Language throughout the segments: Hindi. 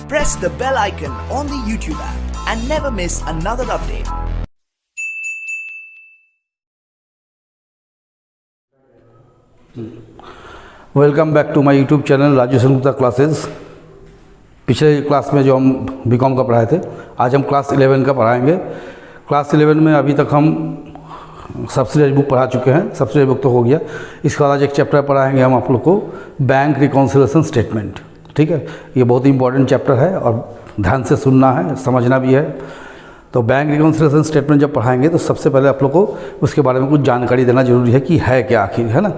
Press the bell icon on the YouTube app and never miss another update. Welcome back to my YouTube channel Raju Sengupta classes. पिछले क्लास में जो हम बीकॉम का पढ़ाए थे, आज हम क्लास 11 का पढ़ाएंगे। क्लास 11 में अभी तक हम सब्सिडाइज बुक पढ़ा चुके हैं, सब्सिडाइज बुक तो हो गया। इसके बाद आज एक चैप्टर पढ़ाएंगे हम आप लोग को, बैंक रिकॉन्सिलिएशन स्टेटमेंट। ठीक है, ये बहुत ही इंपॉर्टेंट चैप्टर है और ध्यान से सुनना है, समझना भी है। तो बैंक रिकॉन्सिलिएशन स्टेटमेंट जब पढ़ाएंगे तो सबसे पहले आप लोग को उसके बारे में कुछ जानकारी देना जरूरी है कि है क्या आखिर, है ना।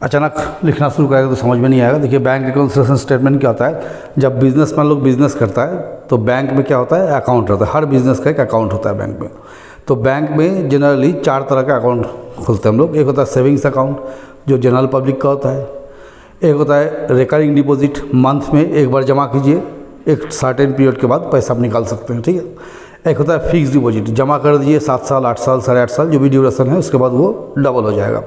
अचानक लिखना शुरू करेगा तो समझ में नहीं आएगा। देखिए, बैंक रिकॉन्सिलिएशन स्टेटमेंट क्या होता है। जब बिजनेसमैन लोग बिजनेस करता है तो बैंक में क्या होता है, अकाउंट रहता है। हर बिजनेस का एक अकाउंट होता है बैंक में। तो बैंक में जनरली 4 तरह का अकाउंट खोलते हैं हम लोग। एक होता है सेविंग्स अकाउंट, जो जनरल पब्लिक का होता है। एक होता है रिकरिंग डिपॉजिट, मंथ में एक बार जमा कीजिए, एक सर्टेन पीरियड के बाद पैसा आप निकाल सकते हैं। ठीक है। एक होता है फिक्स डिपॉजिट, जमा कर दीजिए 7 साल, 8 साल, 8.5 साल, जो भी ड्यूरेशन है, उसके बाद वो डबल हो जाएगा।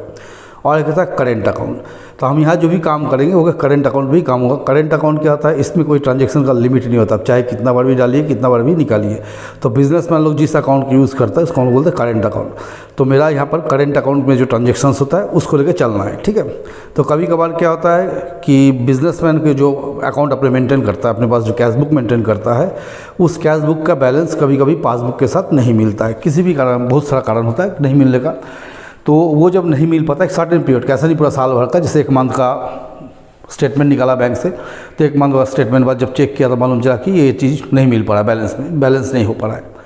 और एक होता है करेंट अकाउंट। तो हम यहाँ जो भी काम करेंगे वो करेंट अकाउंट भी काम होगा। करेंट अकाउंट क्या होता है, इसमें कोई ट्रांजैक्शन का लिमिट नहीं होता, चाहे कितना बार भी डालिए, कितना बार भी निकालिए। तो बिजनेसमैन लोग जिस अकाउंट का यूज़ करता है उसको हम बोलते हैं करेंट अकाउंट। तो मेरा यहाँ पर करेंट अकाउंट में जो ट्रांजेक्शन्स होता है उसको लेकर चलना है। ठीक है। तो कभी कभार क्या होता है कि बिजनेसमैन के जो अकाउंट अपने मेंटेन करता है, अपने पास जो कैश बुक मेंटेन करता है, उस कैश बुक का बैलेंस कभी कभी पासबुक के साथ नहीं मिलता है। किसी भी कारण, बहुत सारा कारण होता है नहीं मिलने का। तो वो जब नहीं मिल पाता, एक सर्टेन पीरियड का, ऐसा नहीं पूरा साल भर का। जैसे एक मंथ का स्टेटमेंट निकाला बैंक से, तो एक मंथ का स्टेटमेंट बाद जब चेक किया तो मालूम चला कि ये चीज़ नहीं मिल पा रहा है, बैलेंस नहीं हो पा रहा है।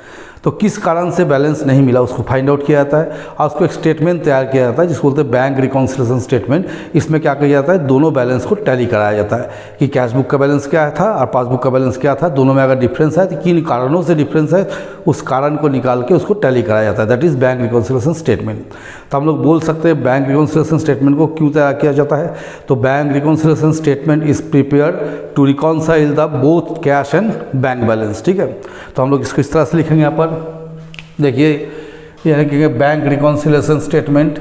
तो किस कारण से बैलेंस नहीं मिला उसको फाइंड आउट किया जाता है और उसको एक स्टेटमेंट तैयार किया जाता है जिसको बोलते हैं बैंक रिकॉन्सिलिएशन स्टेटमेंट। इसमें क्या किया जाता है, दोनों बैलेंस को टैली कराया जाता है कि कैश बुक का बैलेंस क्या था और पासबुक का बैलेंस क्या था। दोनों में अगर डिफरेंस है तो किन कारणों से डिफरेंस है, उस कारण को निकाल के उसको टैली कराया जाता है। That is bank reconciliation statement. तो हम लोग बोल सकते हैं बैंक रिकॉन्सिलिएशन स्टेटमेंट को क्यों तैयार किया जाता है। तो bank reconciliation statement is prepared to reconcile the both cash and bank balance. ठीक है। तो हम लोग इसको इस तरह से लिखेंगे। यहाँ पर देखिए, यह लिखेंगे bank reconciliation statement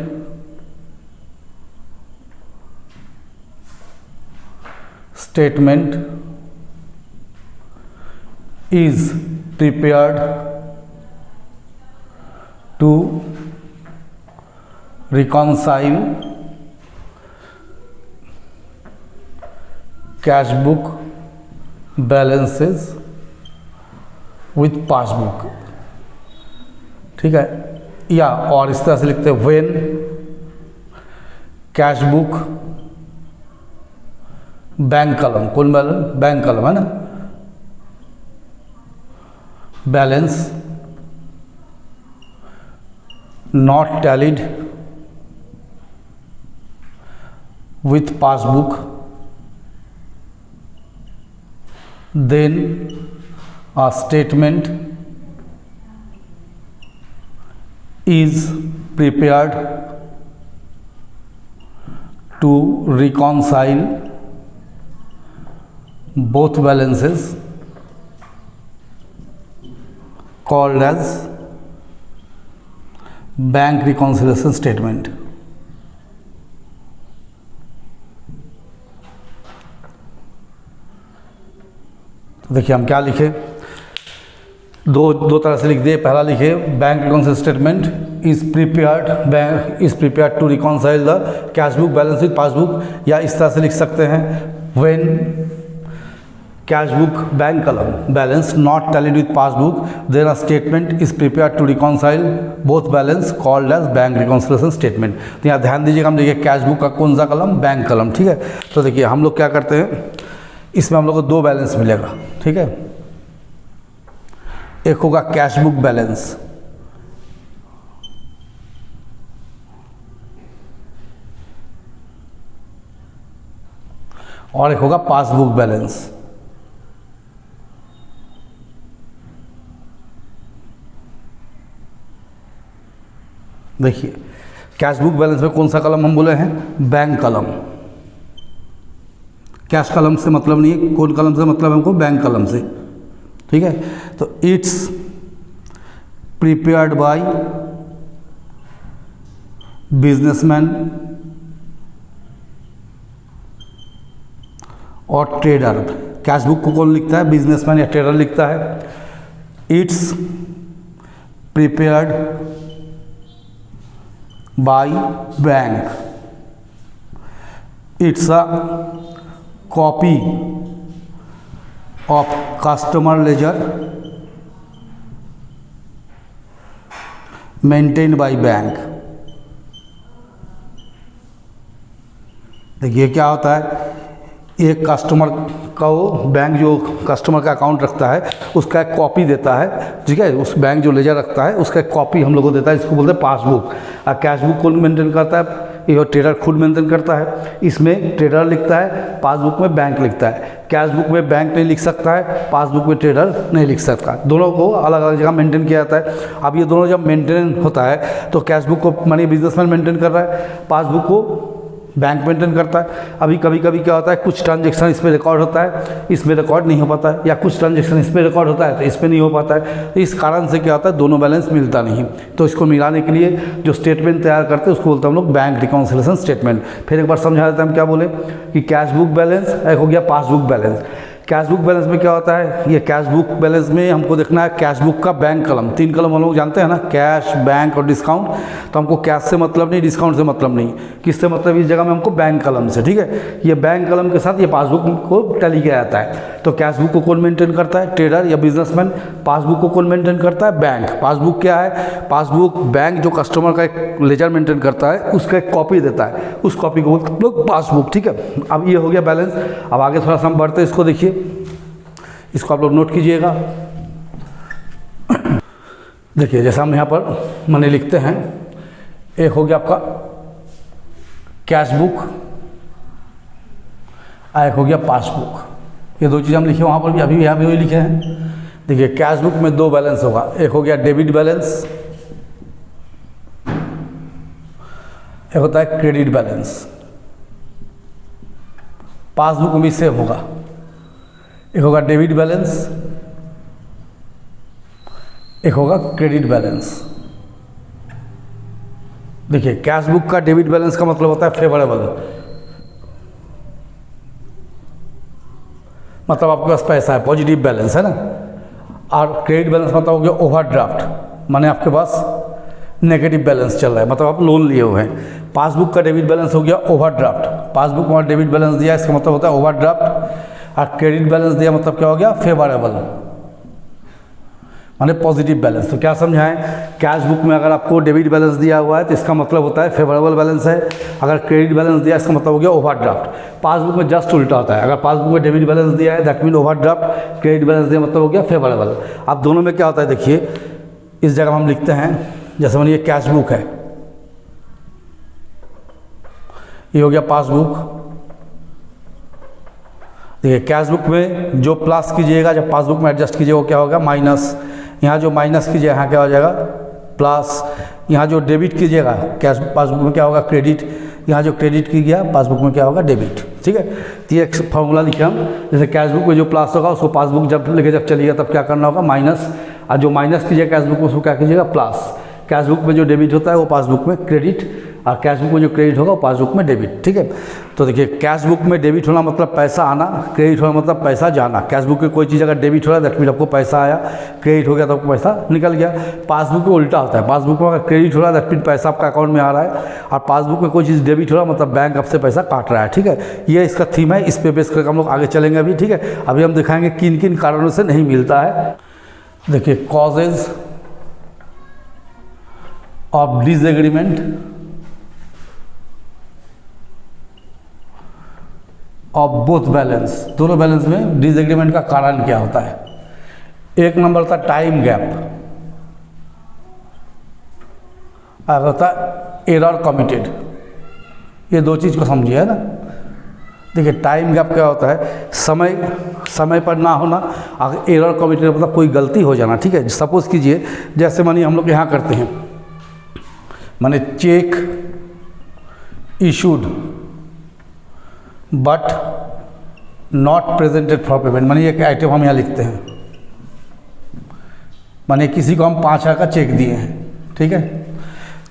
is prepared to reconcile cash book balances with passbook. ठीक है। या और इस तरह से लिखते हैं when cash book bank column, कौन बैलेंस, बैंक कॉलम है ना, balance not tallied with passbook, then a statement is prepared to reconcile both balances called as bank reconciliation statement। तो देखिए हम क्या लिखे, दो तरह से लिख दिए। पहला लिखे bank reconciliation statement is prepared to reconcile the cash book balance with passbook, या इस तरह से लिख सकते हैं when cash book bank column balance not tallied with passbook, then a statement is prepared to reconcile both balance called as bank reconciliation statement. तो यहाँ ध्यान दीजिएगा, हम देखिए कैश बुक का कौन सा कॉलम, बैंक कॉलम। ठीक है। तो देखिए हम लोग क्या करते हैं, इसमें हम लोग को 2 बैलेंस मिलेगा। ठीक है। एक होगा कैश बुक बैलेंस, और एक होगा पासबुक बैलेंस। देखिए कैश बुक बैलेंस में कौन सा कॉलम हम बोले हैं, बैंक कॉलम। कैश कॉलम से मतलब नहीं है, कौन कॉलम से मतलब हमको, बैंक कॉलम से। ठीक है। तो इट्स प्रिपेयर्ड बाय बिजनेसमैन और ट्रेडर। कैश बुक को कौन लिखता है? बिजनेसमैन या ट्रेडर लिखता है। It's prepared by bank. It's a copy of customer ledger maintained by bank. देखिए क्या होता है, एक कस्टमर का वो बैंक जो कस्टमर का अकाउंट रखता है उसका एक कॉपी देता है, ठीक है। उस बैंक जो लेजर रखता है उसका एक कॉपी हम लोग को देता है, इसको बोलते हैं पासबुक। और कैश बुक कौन मेंटेन करता है? ये ट्रेडर खुद मेंटेन करता है। इसमें ट्रेडर लिखता है, पासबुक में बैंक लिखता है। कैश बुक में बैंक नहीं लिख सकता है, पासबुक में ट्रेडर नहीं लिख सकता। दोनों को अलग अलग जगह मेंटेन किया जाता है। अब ये दोनों जब मेंटेन होता है तो कैश बुक को मानिए बिजनेसमैन मेंटेन कर रहा है, पासबुक को बैंक मेंटेन करता है। अभी कभी कभी क्या होता है, कुछ ट्रांजेक्शन इसमें रिकॉर्ड होता है, इसमें रिकॉर्ड नहीं हो पाता है, या कुछ ट्रांजेक्शन इसमें रिकॉर्ड होता है तो इसमें नहीं हो पाता है। तो इस कारण से क्या होता है, दोनों बैलेंस मिलता नहीं। तो इसको मिलाने के लिए जो स्टेटमेंट तैयार करते हैं उसको बोलते हैं हम लोग बैंक रिकॉन्सिलेशन स्टेटमेंट। फिर एक बार समझा देते हैं हम क्या बोले कि कैश बुक बैलेंस एक हो गया passbook balance. Cash book balance में क्या होता है, ये कैश बुक बैलेंस में हमको देखना है कैश बुक का बैंक कलम। 3 कलम हम लोग जानते हैं ना, कैश, बैंक और डिस्काउंट। तो हमको कैश से मतलब नहीं, डिस्काउंट से मतलब नहीं, किससे मतलब इस जगह में हमको बैंक कलम से, ठीक है। ये बैंक कलम के साथ ये पासबुक को टैली किया जाता है। तो कैश बुक को कौन मेंटेन करता है? ट्रेडर या बिजनेसमैन। पासबुक को कौन मेंटेन करता है? बैंक। पासबुक क्या है? पासबुक बैंक जो कस्टमर का एक लेजर मेंटेन करता है उसका एक कॉपी देता है, उस कॉपी को बोलते हैं लोग पासबुक, ठीक है। अब ये हो गया बैलेंस। अब आगे थोड़ा सा हम बढ़ते हैं, इसको देखिए, इसको आप लोग नोट कीजिएगा। देखिए जैसा हम यहाँ पर मैंने लिखते हैं, एक हो गया आपका कैश बुक, एक हो गया पासबुक। ये दो चीज़ हम लिखे वहाँ पर भी, अभी यहाँ भी वही लिखे हैं। देखिए कैश बुक में 2 बैलेंस होगा, एक हो गया डेबिट बैलेंस, एक होता है क्रेडिट बैलेंस। पासबुक में भी सेम होगा, एक होगा डेबिट बैलेंस, एक होगा क्रेडिट बैलेंस। देखिए कैश बुक का डेबिट बैलेंस का मतलब होता है फेवरेबल, मतलब आपके पास पैसा है, पॉजिटिव बैलेंस है ना। और क्रेडिट बैलेंस मतलब हो गया ओवरड्राफ्ट, माने आपके पास नेगेटिव बैलेंस चल रहा है, मतलब आप लोन लिए हुए हैं। पासबुक का डेबिट बैलेंस हो गया ओवरड्राफ्ट, पासबुक में डेबिट बैलेंस दिया इसका मतलब होता है ओवरड्राफ्ट। और क्रेडिट बैलेंस दिया मतलब क्या हो गया? फेवरेबल, माने पॉजिटिव बैलेंस। तो क्या समझाएं, कैश बुक में अगर आपको डेबिट बैलेंस दिया हुआ है तो इसका मतलब होता है फेवरेबल बैलेंस है। अगर क्रेडिट बैलेंस दिया इसका मतलब हो गया ओवरड्राफ्ट। पासबुक में जस्ट उल्टा होता है, अगर पासबुक में डेबिट बैलेंस दिया है that mean overdraft, credit balance दिया मतलब हो गया फेवरेबल। अब दोनों में क्या होता है देखिए, इस जगह हम लिखते हैं, जैसे मानिए कैश बुक है, ये हो गया पासबुक। देखिए कैश बुक में जो प्लस कीजिएगा जब पासबुक में एडजस्ट कीजिएगा वो क्या होगा? माइनस। यहाँ जो माइनस कीजिएगा यहाँ क्या हो जाएगा? प्लस। यहाँ जो डेबिट कीजिएगा कैश पासबुक में क्या होगा? क्रेडिट। यहाँ जो क्रेडिट कीजिएगा पासबुक में क्या होगा? डेबिट, ठीक है। तो ये एक फॉर्मूला लिखे हम, जैसे कैश बुक में जो प्लस होगा उसको पासबुक जब लेके जब चलिएगा तब क्या करना होगा? माइनस। और जो माइनस कीजिएगा कैश बुक में उसको क्या कीजिएगा? प्लस। कैश बुक में जो डेबिट होता है वो पासबुक में क्रेडिट, और कैश बुक में जो क्रेडिट होगा वो पासबुक में डेबिट, ठीक है। तो देखिए कैश बुक में डेबिट होना मतलब पैसा आना, क्रेडिट होना मतलब पैसा जाना। कैश बुक में कोई चीज़ अगर डेबिट हो रहा है दैट मीन आपको पैसा आया, क्रेडिट हो गया तो आपको पैसा निकल गया। पासबुक में उल्टा होता है, पासबुक में अगर क्रेडिट हो रहा है दैट मीन पैसा आपका अकाउंट में आ रहा है, और पासबुक में कोई चीज़ डेबिट हो रहा है मतलब बैंक आपसे पैसा काट रहा है, ठीक है। ये इसका थीम है, इस पे बेस करके हम लोग आगे चलेंगे अभी, ठीक है। अभी हम दिखाएंगे किन किन कारणों से नहीं मिलता है। देखिए causes of disagreement of both balance, दोनों बैलेंस में डिसएग्रीमेंट का कारण क्या होता है? एक नंबर था टाइम गैप, अगर होता है एरर कमिटेड। ये दो चीज़ को समझिए, है ना। देखिए टाइम गैप क्या होता है? समय पर ना होना, अगर एरर कमिटेड मतलब कोई गलती हो जाना, ठीक है। सपोज कीजिए जैसे मानिए हम लोग यहाँ करते हैं, माने check issued but not presented for payment, मानिए एक आइटम हम यहाँ लिखते हैं, मानिए किसी को हम 5,000 का चेक दिए हैं, ठीक है।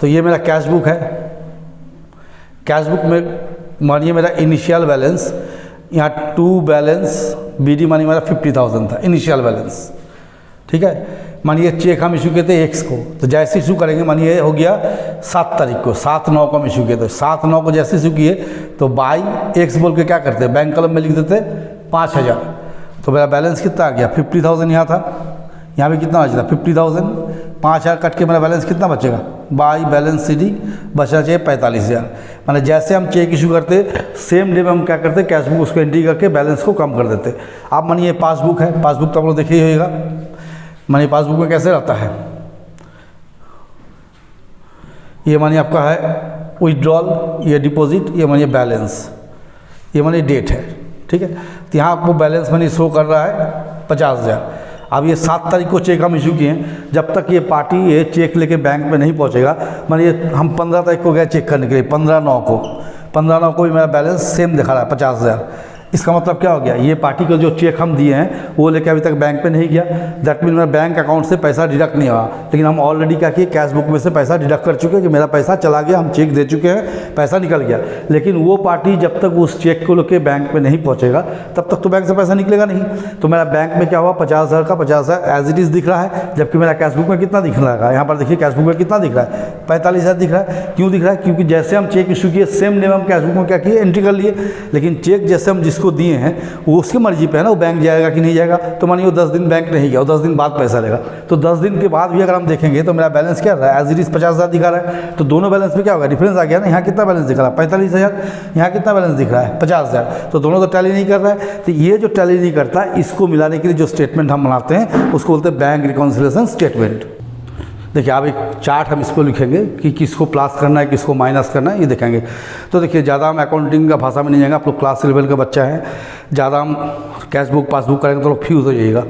तो ये मेरा कैश बुक है। कैश बुक में मानिए मेरा इनिशियल बैलेंस यहाँ टू बैलेंस BD मानी हमारा 50,000 था इनिशियल बैलेंस, ठीक है। मानिए चेक हम इशू किए थे एक्स को, तो जैसे इशू करेंगे मानिए हो गया 7 तारीख को, 7/9 को हम इशू किए थे, 7/9 को जैसे इशू किए तो बाई एक्स बोल के क्या करते हैं, बैंक कलम में लिख देते 5,000, तो मेरा बैलेंस कितना आ गया 50,000 यहाँ था, यहाँ भी कितना बचा था 50,000, 5,000 कट के मेरा बैलेंस कितना बचेगा, बाई बैलेंस CD बचा चाहिए 45,000। माने जैसे हम चेक इशू करते सेम डे में हम क्या करते कैश बुक उसको एंट्री करके बैलेंस को कम कर देते। आप मानिए पासबुक है, पासबुक तो आप लोग देखे ही होगा, मानिए पासबुक में कैसे रहता है, ये मानिए आपका है विथड्रॉल, ये डिपॉजिट, ये मानिए बैलेंस, ये मानिए डेट है, ठीक है। तो यहाँ आपको बैलेंस मानिए शो कर रहा है 50,000। अब ये 7 तारीख को चेक हम इशू किए हैं, जब तक ये पार्टी ये चेक लेके बैंक में नहीं पहुँचेगा, मानिए हम 15 तारीख को गए चेक करने के लिए, 15/9 को भी मेरा बैलेंस सेम दिखा रहा है 50,000। इसका मतलब क्या हो गया, ये पार्टी को जो चेक हम दिए हैं वो लेके अभी तक बैंक पे नहीं गया, दैट मीन मेरा बैंक अकाउंट से पैसा डिडक्ट नहीं हुआ, लेकिन हम ऑलरेडी क्या किए कैश बुक में से पैसा डिडक्ट कर चुके हैं कि मेरा पैसा चला गया, हम चेक दे चुके हैं, पैसा निकल गया। लेकिन वो पार्टी जब तक उस चेक को लेके बैंक में नहीं पहुँचेगा तब तक तो बैंक से पैसा निकलेगा नहीं। तो मेरा बैंक में क्या हुआ 50,000 का 50,000 एज इट इज़ दिख रहा है, जबकि मेरा कैश बुक में कितना दिख रहा है, यहाँ पर देखिए कैश बुक में कितना दिख रहा है 45,000 दिख रहा है। क्यों दिख रहा है, क्योंकि जैसे हम चेक इशू किए सेम डे में हम कैश बुक में क्या किए एंट्री कर लिए, लेकिन चेक जैसे हम जिसको दिए हैं वो उसकी मर्जी पे है ना, वो बैंक जाएगा कि नहीं जाएगा। तो मानिए वो 10 दिन बैंक नहीं गया, वो 10 दिन बाद पैसा लेगा, तो 10 दिन के बाद भी अगर हम देखेंगे तो मेरा बैलेंस क्या रहा है एज इट इज़ 50,000 दिखा रहा है। तो दोनों बैलेंस में क्या होगा डिफरेंस आ गया ना, यहाँ कितना बैलेंस दिख रहा है 45,000, यहाँ कितना बैलेंस दिख रहा है 50,000, तो दोनों तो टैली नहीं कर रहा है। तो ये जो टैली नहीं करता इसको मिलाने के लिए जो स्टेटमेंट हम बनाते हैं उसको बोलते हैं बैंक रिकॉन्सिलिएशन स्टेटमेंट। देखिए आप एक चार्ट हम इसको लिखेंगे कि किसको प्लस करना है किसको माइनस करना है, ये देखेंगे। तो देखिए ज़्यादा हम अकाउंटिंग का भाषा में नहीं जाएंगे, आप लोग क्लास 11 का बच्चा है, ज़्यादा हम कैश बुक पासबुक करेंगे तो लोग फ्यूज़ हो जाइएगा,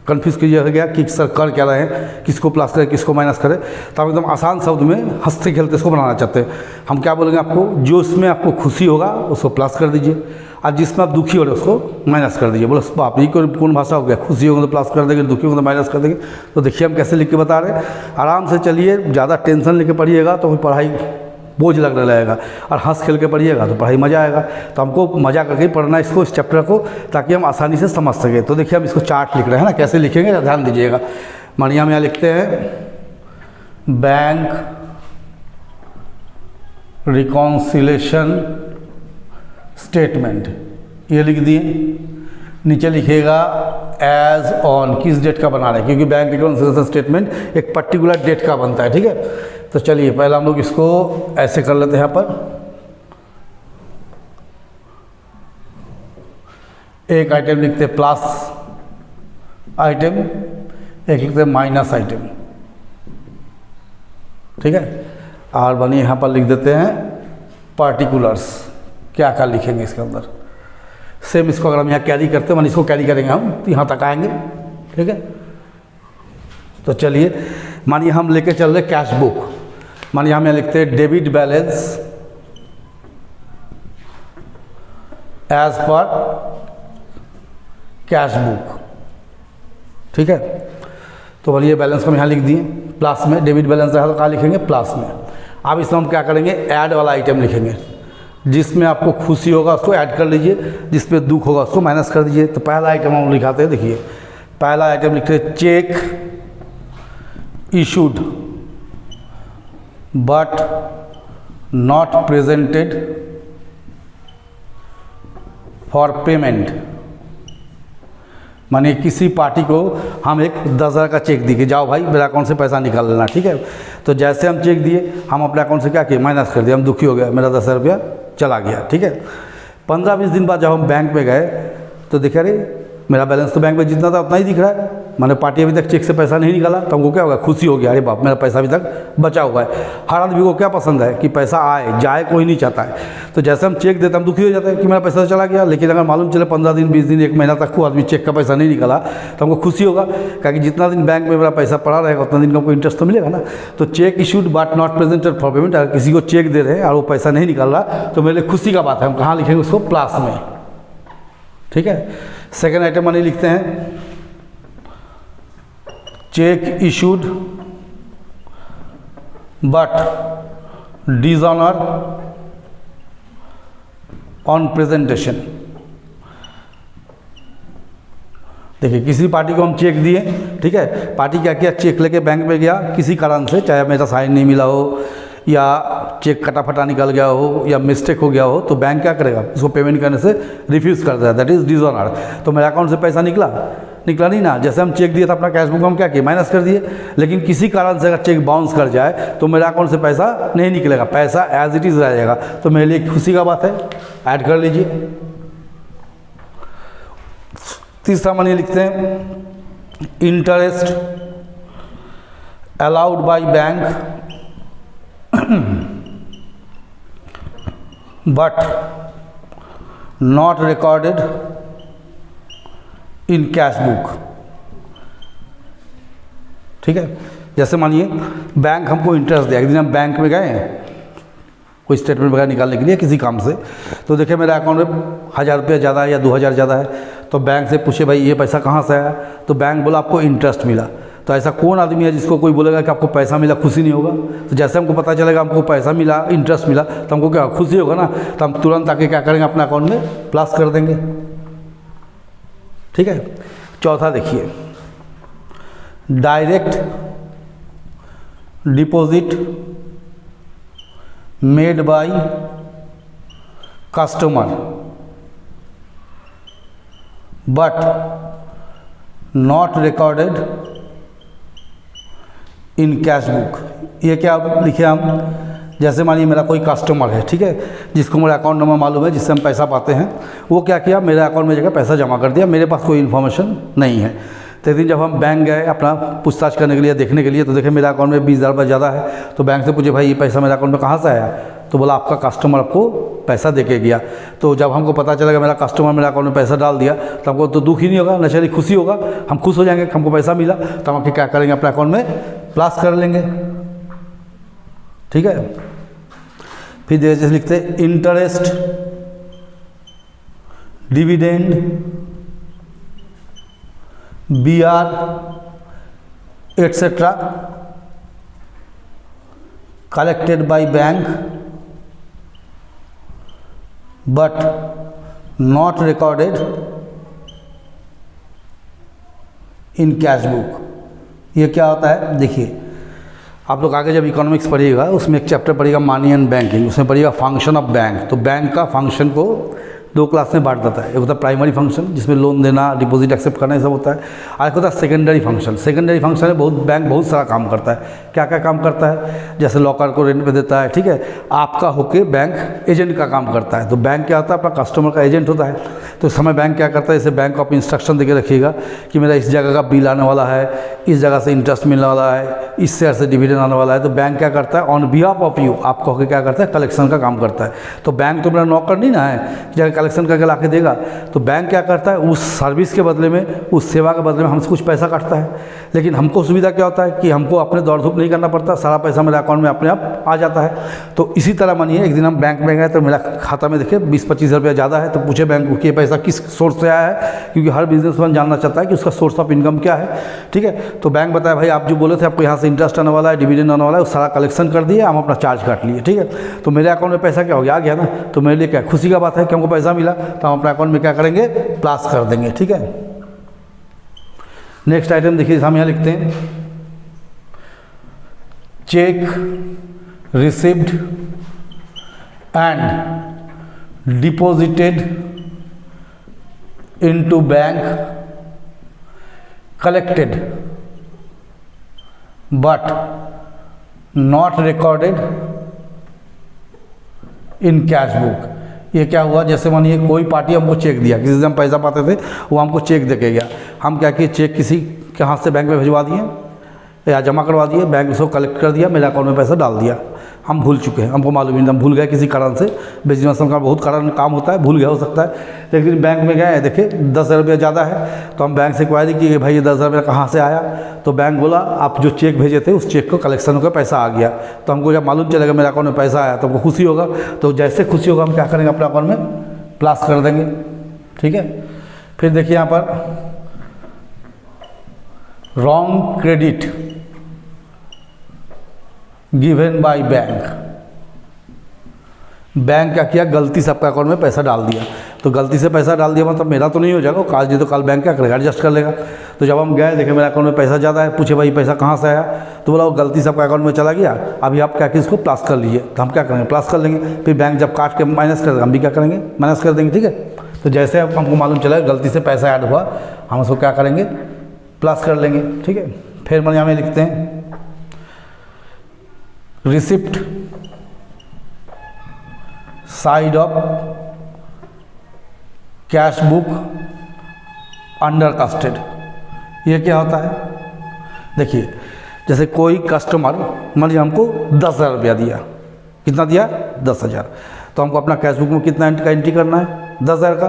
कन्फ्यूज़ कीजिएगा कि सर कर क्या रहे हैं, किसको प्लस करें किसको माइनस करें। तो हम एकदम आसान शब्द में हंसते खेलते इसको बनाना चाहते हैं। हम क्या बोलेंगे आपको, जो इसमें आपको खुशी होगा उसको प्लस कर दीजिए, और जिसमें आप दुखी हो रहे उसको माइनस कर दीजिए। बोलो बाप ये कौन भाषा हो गया, खुशी होगा तो प्लस कर देंगे, दुखी होगा तो माइनस कर देंगे। तो देखिए हम कैसे लिख के बता रहे हैं, आराम से चलिए, ज़्यादा टेंशन लेके पढ़िएगा तो पढ़ाई बोझ लगने लगेगा, और हंस खेल के पढ़िएगा तो पढ़ाई मज़ा आएगा। तो हमको मज़ा करके ही पढ़ना इसको, इस चैप्टर को, ताकि हम आसानी से समझ सकें। तो देखिए हम इसको चार्ट लिख रहे हैं ना, कैसे लिखेंगे ध्यान दीजिएगा। मानिए हम यहाँ लिखते हैं बैंक रिकॉन्सिलेशन स्टेटमेंट, ये लिख दिए। नीचे लिखिएगा एज ऑन, किस डेट का बना रहे हैं, क्योंकि बैंक रिकॉन्सिलेशन स्टेटमेंट एक पर्टिकुलर डेट का बनता है, ठीक है। तो चलिए पहले हम लोग इसको ऐसे कर लेते हैं, यहाँ पर एक आइटम लिखते हैं प्लस आइटम, एक लिखते हैं माइनस आइटम, ठीक है। और बनिए यहाँ पर लिख देते हैं पार्टिकुलर्स, क्या क्या लिखेंगे इसके अंदर। सेम इसको अगर हम यहाँ कैरी करते हैं, मान इसको कैरी करेंगे हम तो यहाँ तक आएंगे, ठीक है। तो चलिए मानिए हम लेके चल रहे कैश बुक, मानिए हम यहाँ लिखते हैं debit balance as per cash book, ठीक है। तो बोलिए बैलेंस को हम यहाँ लिख दिए प्लस में, डेबिट बैलेंस है तो कहाँ लिखेंगे प्लस में। अब इसमें हम क्या करेंगे, ऐड वाला आइटम लिखेंगे, जिसमें आपको खुशी होगा उसको ऐड कर लीजिए, जिसमें दुख होगा उसको माइनस कर दीजिए। तो पहला आइटम हम लिखाते हैं, देखिए पहला आइटम लिखते हैं check issued but not presented for payment. मानिए किसी पार्टी को हम एक 10,000 का चेक दिए, जाओ भाई मेरे अकाउंट से पैसा निकाल लेना, ठीक है। तो जैसे हम चेक दिए हम अपने अकाउंट से क्या किए माइनस कर दिया, हम दुखी हो गया, मेरा 10,000 रुपया चला गया, ठीक है। 15-20 दिन बाद जब हम बैंक में गए तो देखा रे मेरा बैलेंस तो बैंक में जितना था उतना ही दिख रहा है, मैंने पार्टी अभी तक चेक से पैसा नहीं निकाला। तो हमको क्या होगा, खुशी हो गया, अरे बाप मेरा पैसा अभी तक बचा हुआ है। हर आदमी को क्या पसंद है कि पैसा आए जाए, कोई नहीं चाहता है। तो जैसे हम चेक देते हम दुखी हो जाते हैं कि मेरा पैसा चला गया। लेकिन अगर मालूम चले 15 दिन 20 दिन 1 महीना तक को आदमी चेक का पैसा नहीं निकाला तो हमको खुशी होगा, क्योंकि जितना दिन बैंक में मेरा पैसा पड़ा रहेगा उतना दिन का हमको इंटरेस्ट तो मिलेगा ना। तो check issued but not presented for payment, अगर किसी को चेक दे रहे हैं और वो पैसा नहीं निकाल रहा तो मेरे लिए खुशी का बात है, हम कहाँ लिखेंगे उसको प्लस में, ठीक है। सेकेंड आइटम मानिए लिखते हैं check issued but dishonour on presentation. देखिए किसी पार्टी को हम चेक दिए, ठीक है, पार्टी क्या किया, चेक लेके बैंक में गया किसी कारण से, चाहे मेरा साइन नहीं मिला हो या चेक कटाफटा निकल गया हो या मिस्टेक हो गया हो, तो बैंक क्या करेगा, उसको पेमेंट करने से रिफ्यूज़ कर देगा, दैट इज़ डिसऑनर। तो मेरे अकाउंट से पैसा निकला नहीं ना, जैसे हम चेक दिया था अपना कैश बुक हम क्या किए, माइनस कर दिए। लेकिन किसी कारण से अगर चेक बाउंस कर जाए तो मेरे अकाउंट से पैसा नहीं निकलेगा, पैसा एज इट इज़ रह जाएगा। तो मेरे लिए खुशी का बात है, ऐड कर लीजिए। तीसरा मानिए लिखते हैं interest allowed by bank but not recorded in cash book. ठीक है, जैसे मानिए बैंक हमको इंटरेस्ट दिया, एक दिन हम बैंक में गए कोई स्टेटमेंट वगैरह निकालने के लिए किसी काम से, तो देखे मेरे अकाउंट में 1000 रुपया ज़्यादा है या 2000 ज़्यादा है, तो बैंक से पूछे भाई ये पैसा कहाँ से आया, तो बैंक बोला आपको इंटरेस्ट मिला। तो ऐसा कौन आदमी है जिसको कोई बोलेगा कि आपको पैसा मिला खुशी नहीं होगा। तो जैसे हमको पता चलेगा हमको पैसा मिला, इंटरेस्ट मिला, तो हमको क्या खुशी होगा ना, तो हम तुरंत आके क्या करेंगे, अपने अकाउंट में प्लस कर देंगे। ठीक है, चौथा देखिए direct deposit made by customer but not recorded in cash book. ये क्या लिखे हम, जैसे मानिए मेरा कोई कस्टमर है, ठीक है, जिसको मेरा अकाउंट नंबर मालूम है, जिससे हम पैसा पाते हैं, वो क्या किया, मेरे अकाउंट में जगह पैसा जमा कर दिया, मेरे पास कोई इन्फॉर्मेशन नहीं है। तो एक दिन जब हम बैंक गए अपना पूछताछ करने के लिए, देखने के लिए, तो देखे मेरे अकाउंट में 20,000 रुपये ज़्यादा है। तो बैंक से पूछे भाई ये पैसा मेरे अकाउंट में कहाँ से आया, तो बोला आपका कस्टमर आपको पैसा दे के गया। तो जब हमको पता चलेगा मेरा कस्टमर मेरे अकाउंट में पैसा डाल दिया, तो हमको तो दुख ही नहीं होगा, नचली खुशी होगा, हम खुश हो जाएंगे कि हमको पैसा मिला। तो हम क्या करेंगे, अपने अकाउंट में प्लस कर लेंगे। ठीक है, फिर जैसे लिखते interest dividend BR etc. collected by bank but not recorded in cash book। ये क्या होता है, देखिए आप लोग आगे जब इकोनॉमिक्स पढ़िएगा उसमें एक चैप्टर पढ़िएगा मनी एंड बैंकिंग, उसमें पढ़िएगा फंक्शन ऑफ बैंक। तो बैंक का फंक्शन को 2 क्लास में बांट देता है, एक होता है प्राइमरी फंक्शन जिसमें लोन देना, डिपॉजिट एक्सेप्ट करना, ये सब होता है, और एक होता है सेकेंडरी फंक्शन। सेकेंडरी फंक्शन में बैंक बहुत सारा काम करता है। क्या क्या काम करता है, जैसे लॉकर को रेंट पे देता है, ठीक है, आपका होके बैंक एजेंट का काम करता है। तो बैंक क्या होता है, अपना कस्टमर का एजेंट होता है। तो इस समय बैंक क्या करता है, जैसे बैंक को आप इंस्ट्रक्शन देके रखिएगा कि मेरा इस जगह का बिल आने वाला है, इस जगह से इंटरेस्ट मिलने वाला है, इस शेयर से डिविडेंड आने वाला है। तो बैंक क्या करता है, ऑन बिहाफ ऑफ यू आपको होकर क्या करता है, कलेक्शन का काम करता है। तो बैंक तो मेरा नौकर नहीं ना है जगह कलेक्शन करके ला के देगा। तो बैंक क्या करता है, उस सर्विस के बदले में, उस सेवा के बदले में हमसे कुछ पैसा काटता है। लेकिन हमको सुविधा क्या होता है कि हमको अपने दौड़ धूप नहीं करना पड़ता, सारा पैसा मेरे अकाउंट में अपने आप आ जाता है। तो इसी तरह मानिए एक दिन हम बैंक में गए तो मेरा खाता में देखिए 20-25 रुपया ज़्यादा है। तो पूछे बैंक को कि ये पैसा किस सोर्स से आया है, क्योंकि हर बिजनेसमैन जानना चाहता है कि उसका सोर्स ऑफ इनकम क्या है। ठीक है, तो बैंक बताया भाई आप जो बोले थे आपको यहाँ से इंटरेस्ट आने वाला है, डिविडेंड आने वाला है, वो सारा कलेक्शन कर दिए, हम अपना चार्ज काट लिए। ठीक है, तो मेरे अकाउंट में पैसा क्या हो गया, आ गया ना। तो मेरे लिए क्या खुशी का बात है कि हमको पैसा मिला, तो हम अपने अकाउंट में क्या करेंगे, प्लस कर देंगे। ठीक है, नेक्स्ट आइटम देखिए, हम यहाँ लिखते हैं check received and deposited into bank collected but not recorded in cash book. ये क्या हुआ, जैसे मानिए कोई पार्टी हमको चेक दिया, किसी से हम पैसा पाते थे, वो हमको चेक देके गया, हम क्या किए, चेक किसी के हाथ से बैंक में भिजवा दिए या जमा करवा दिए, बैंक उसको कलेक्ट कर दिया, मेरे अकाउंट में पैसा डाल दिया। हम भूल चुके हैं, हमको मालूम नहीं, हम भूल गए किसी कारण से, बिजनेस का बहुत कारण काम होता है, भूल गया हो सकता है। लेकिन बैंक में गए, देखे 10,000 रुपया ज़्यादा है, तो हम बैंक से क्वायरी की भाई ये 10,000 रुपया कहाँ से आया। तो बैंक बोला आप जो चेक भेजे थे उस चेक को कलेक्शन होकर पैसा आ गया। तो हमको जब मालूम चलेगा मेरे अकाउंट में पैसा आया तो हमको खुशी होगा। तो जैसे खुशी होगा हम क्या करेंगे, अपने अकाउंट में प्लस कर देंगे। ठीक है, फिर देखिए यहाँ पर wrong credit given by bank bank क्या किया, गलती से आपका अकाउंट में पैसा डाल दिया। तो गलती से पैसा डाल दिया मतलब मेरा तो नहीं हो जाएगा, काज नहीं तो कल बैंक क्या करेगा, एडजस्ट कर लेगा। तो जब हम गए देखे मेरे अकाउंट में पैसा ज़्यादा है, पूछे भाई पैसा कहाँ से आया, तो बोला वो गलती से आपका अकाउंट में चला गया, अभी आप क्या कि इसको प्लस कर लीजिए। तो हम क्या करेंगे, प्लस कर लेंगे। फिर बैंक जब काट के माइनस कर देगा, हम भी क्या करेंगे, माइनस कर देंगे। ठीक है, तो जैसे अब हमको मालूम चला गलती से पैसा ऐड हुआ, हम उसको क्या करेंगे, प्लस कर लेंगे। ठीक है, फिर हम यहाँ में लिखते हैं receipt side of cash book under casted. ये क्या होता है, देखिए जैसे कोई कस्टमर मान लीजिए हमको 10,000 रुपया दिया, कितना दिया, 10,000, तो हमको अपना कैश बुक में कितना का एंट्री करना है, 10,000 का।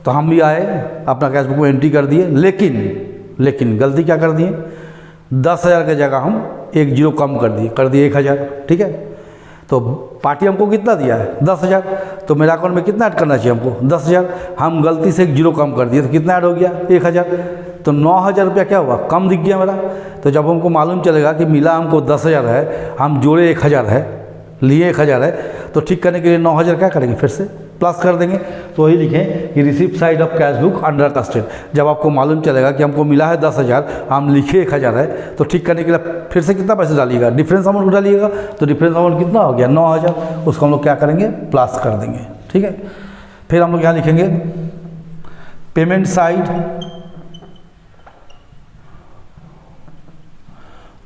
तो हम भी आए अपना कैश बुक में एंट्री कर दिए, लेकिन गलती क्या कर दिए, 10,000 की जगह हम एक जीरो कम कर दिए 1,000। ठीक है, तो पार्टी हमको कितना दिया है, 10,000, तो मेरा अकाउंट में कितना ऐड करना चाहिए हमको, 10,000। हम गलती से एक जीरो कम कर दिए तो कितना ऐड हो गया, 1,000। तो 9,000 रुपया क्या हुआ, कम दिख गया मेरा। तो जब हमको मालूम चलेगा कि मिला हमको 10,000 है, हम जोड़े 1,000 है, लिए 1,000 है, तो ठीक करने के लिए 9,000 क्या करेंगे, फिर से प्लस कर देंगे। तो वही लिखें कि receipt side of cash book under casted. जब आपको मालूम चलेगा कि हमको मिला है 10,000, हम लिखे 1,000 है, तो ठीक करने के लिए फिर से कितना पैसा डालिएगा, डिफरेंस अमाउंट डालिएगा। तो डिफरेंस अमाउंट कितना हो गया, 9,000, उसको हम लोग क्या करेंगे, प्लस कर देंगे। ठीक है, फिर हम लोग यहाँ लिखेंगे payment side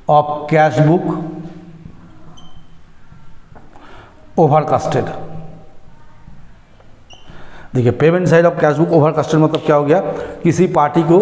of cash book over casted. देखिए payment side of cash book over casted मतलब क्या हो गया, किसी पार्टी को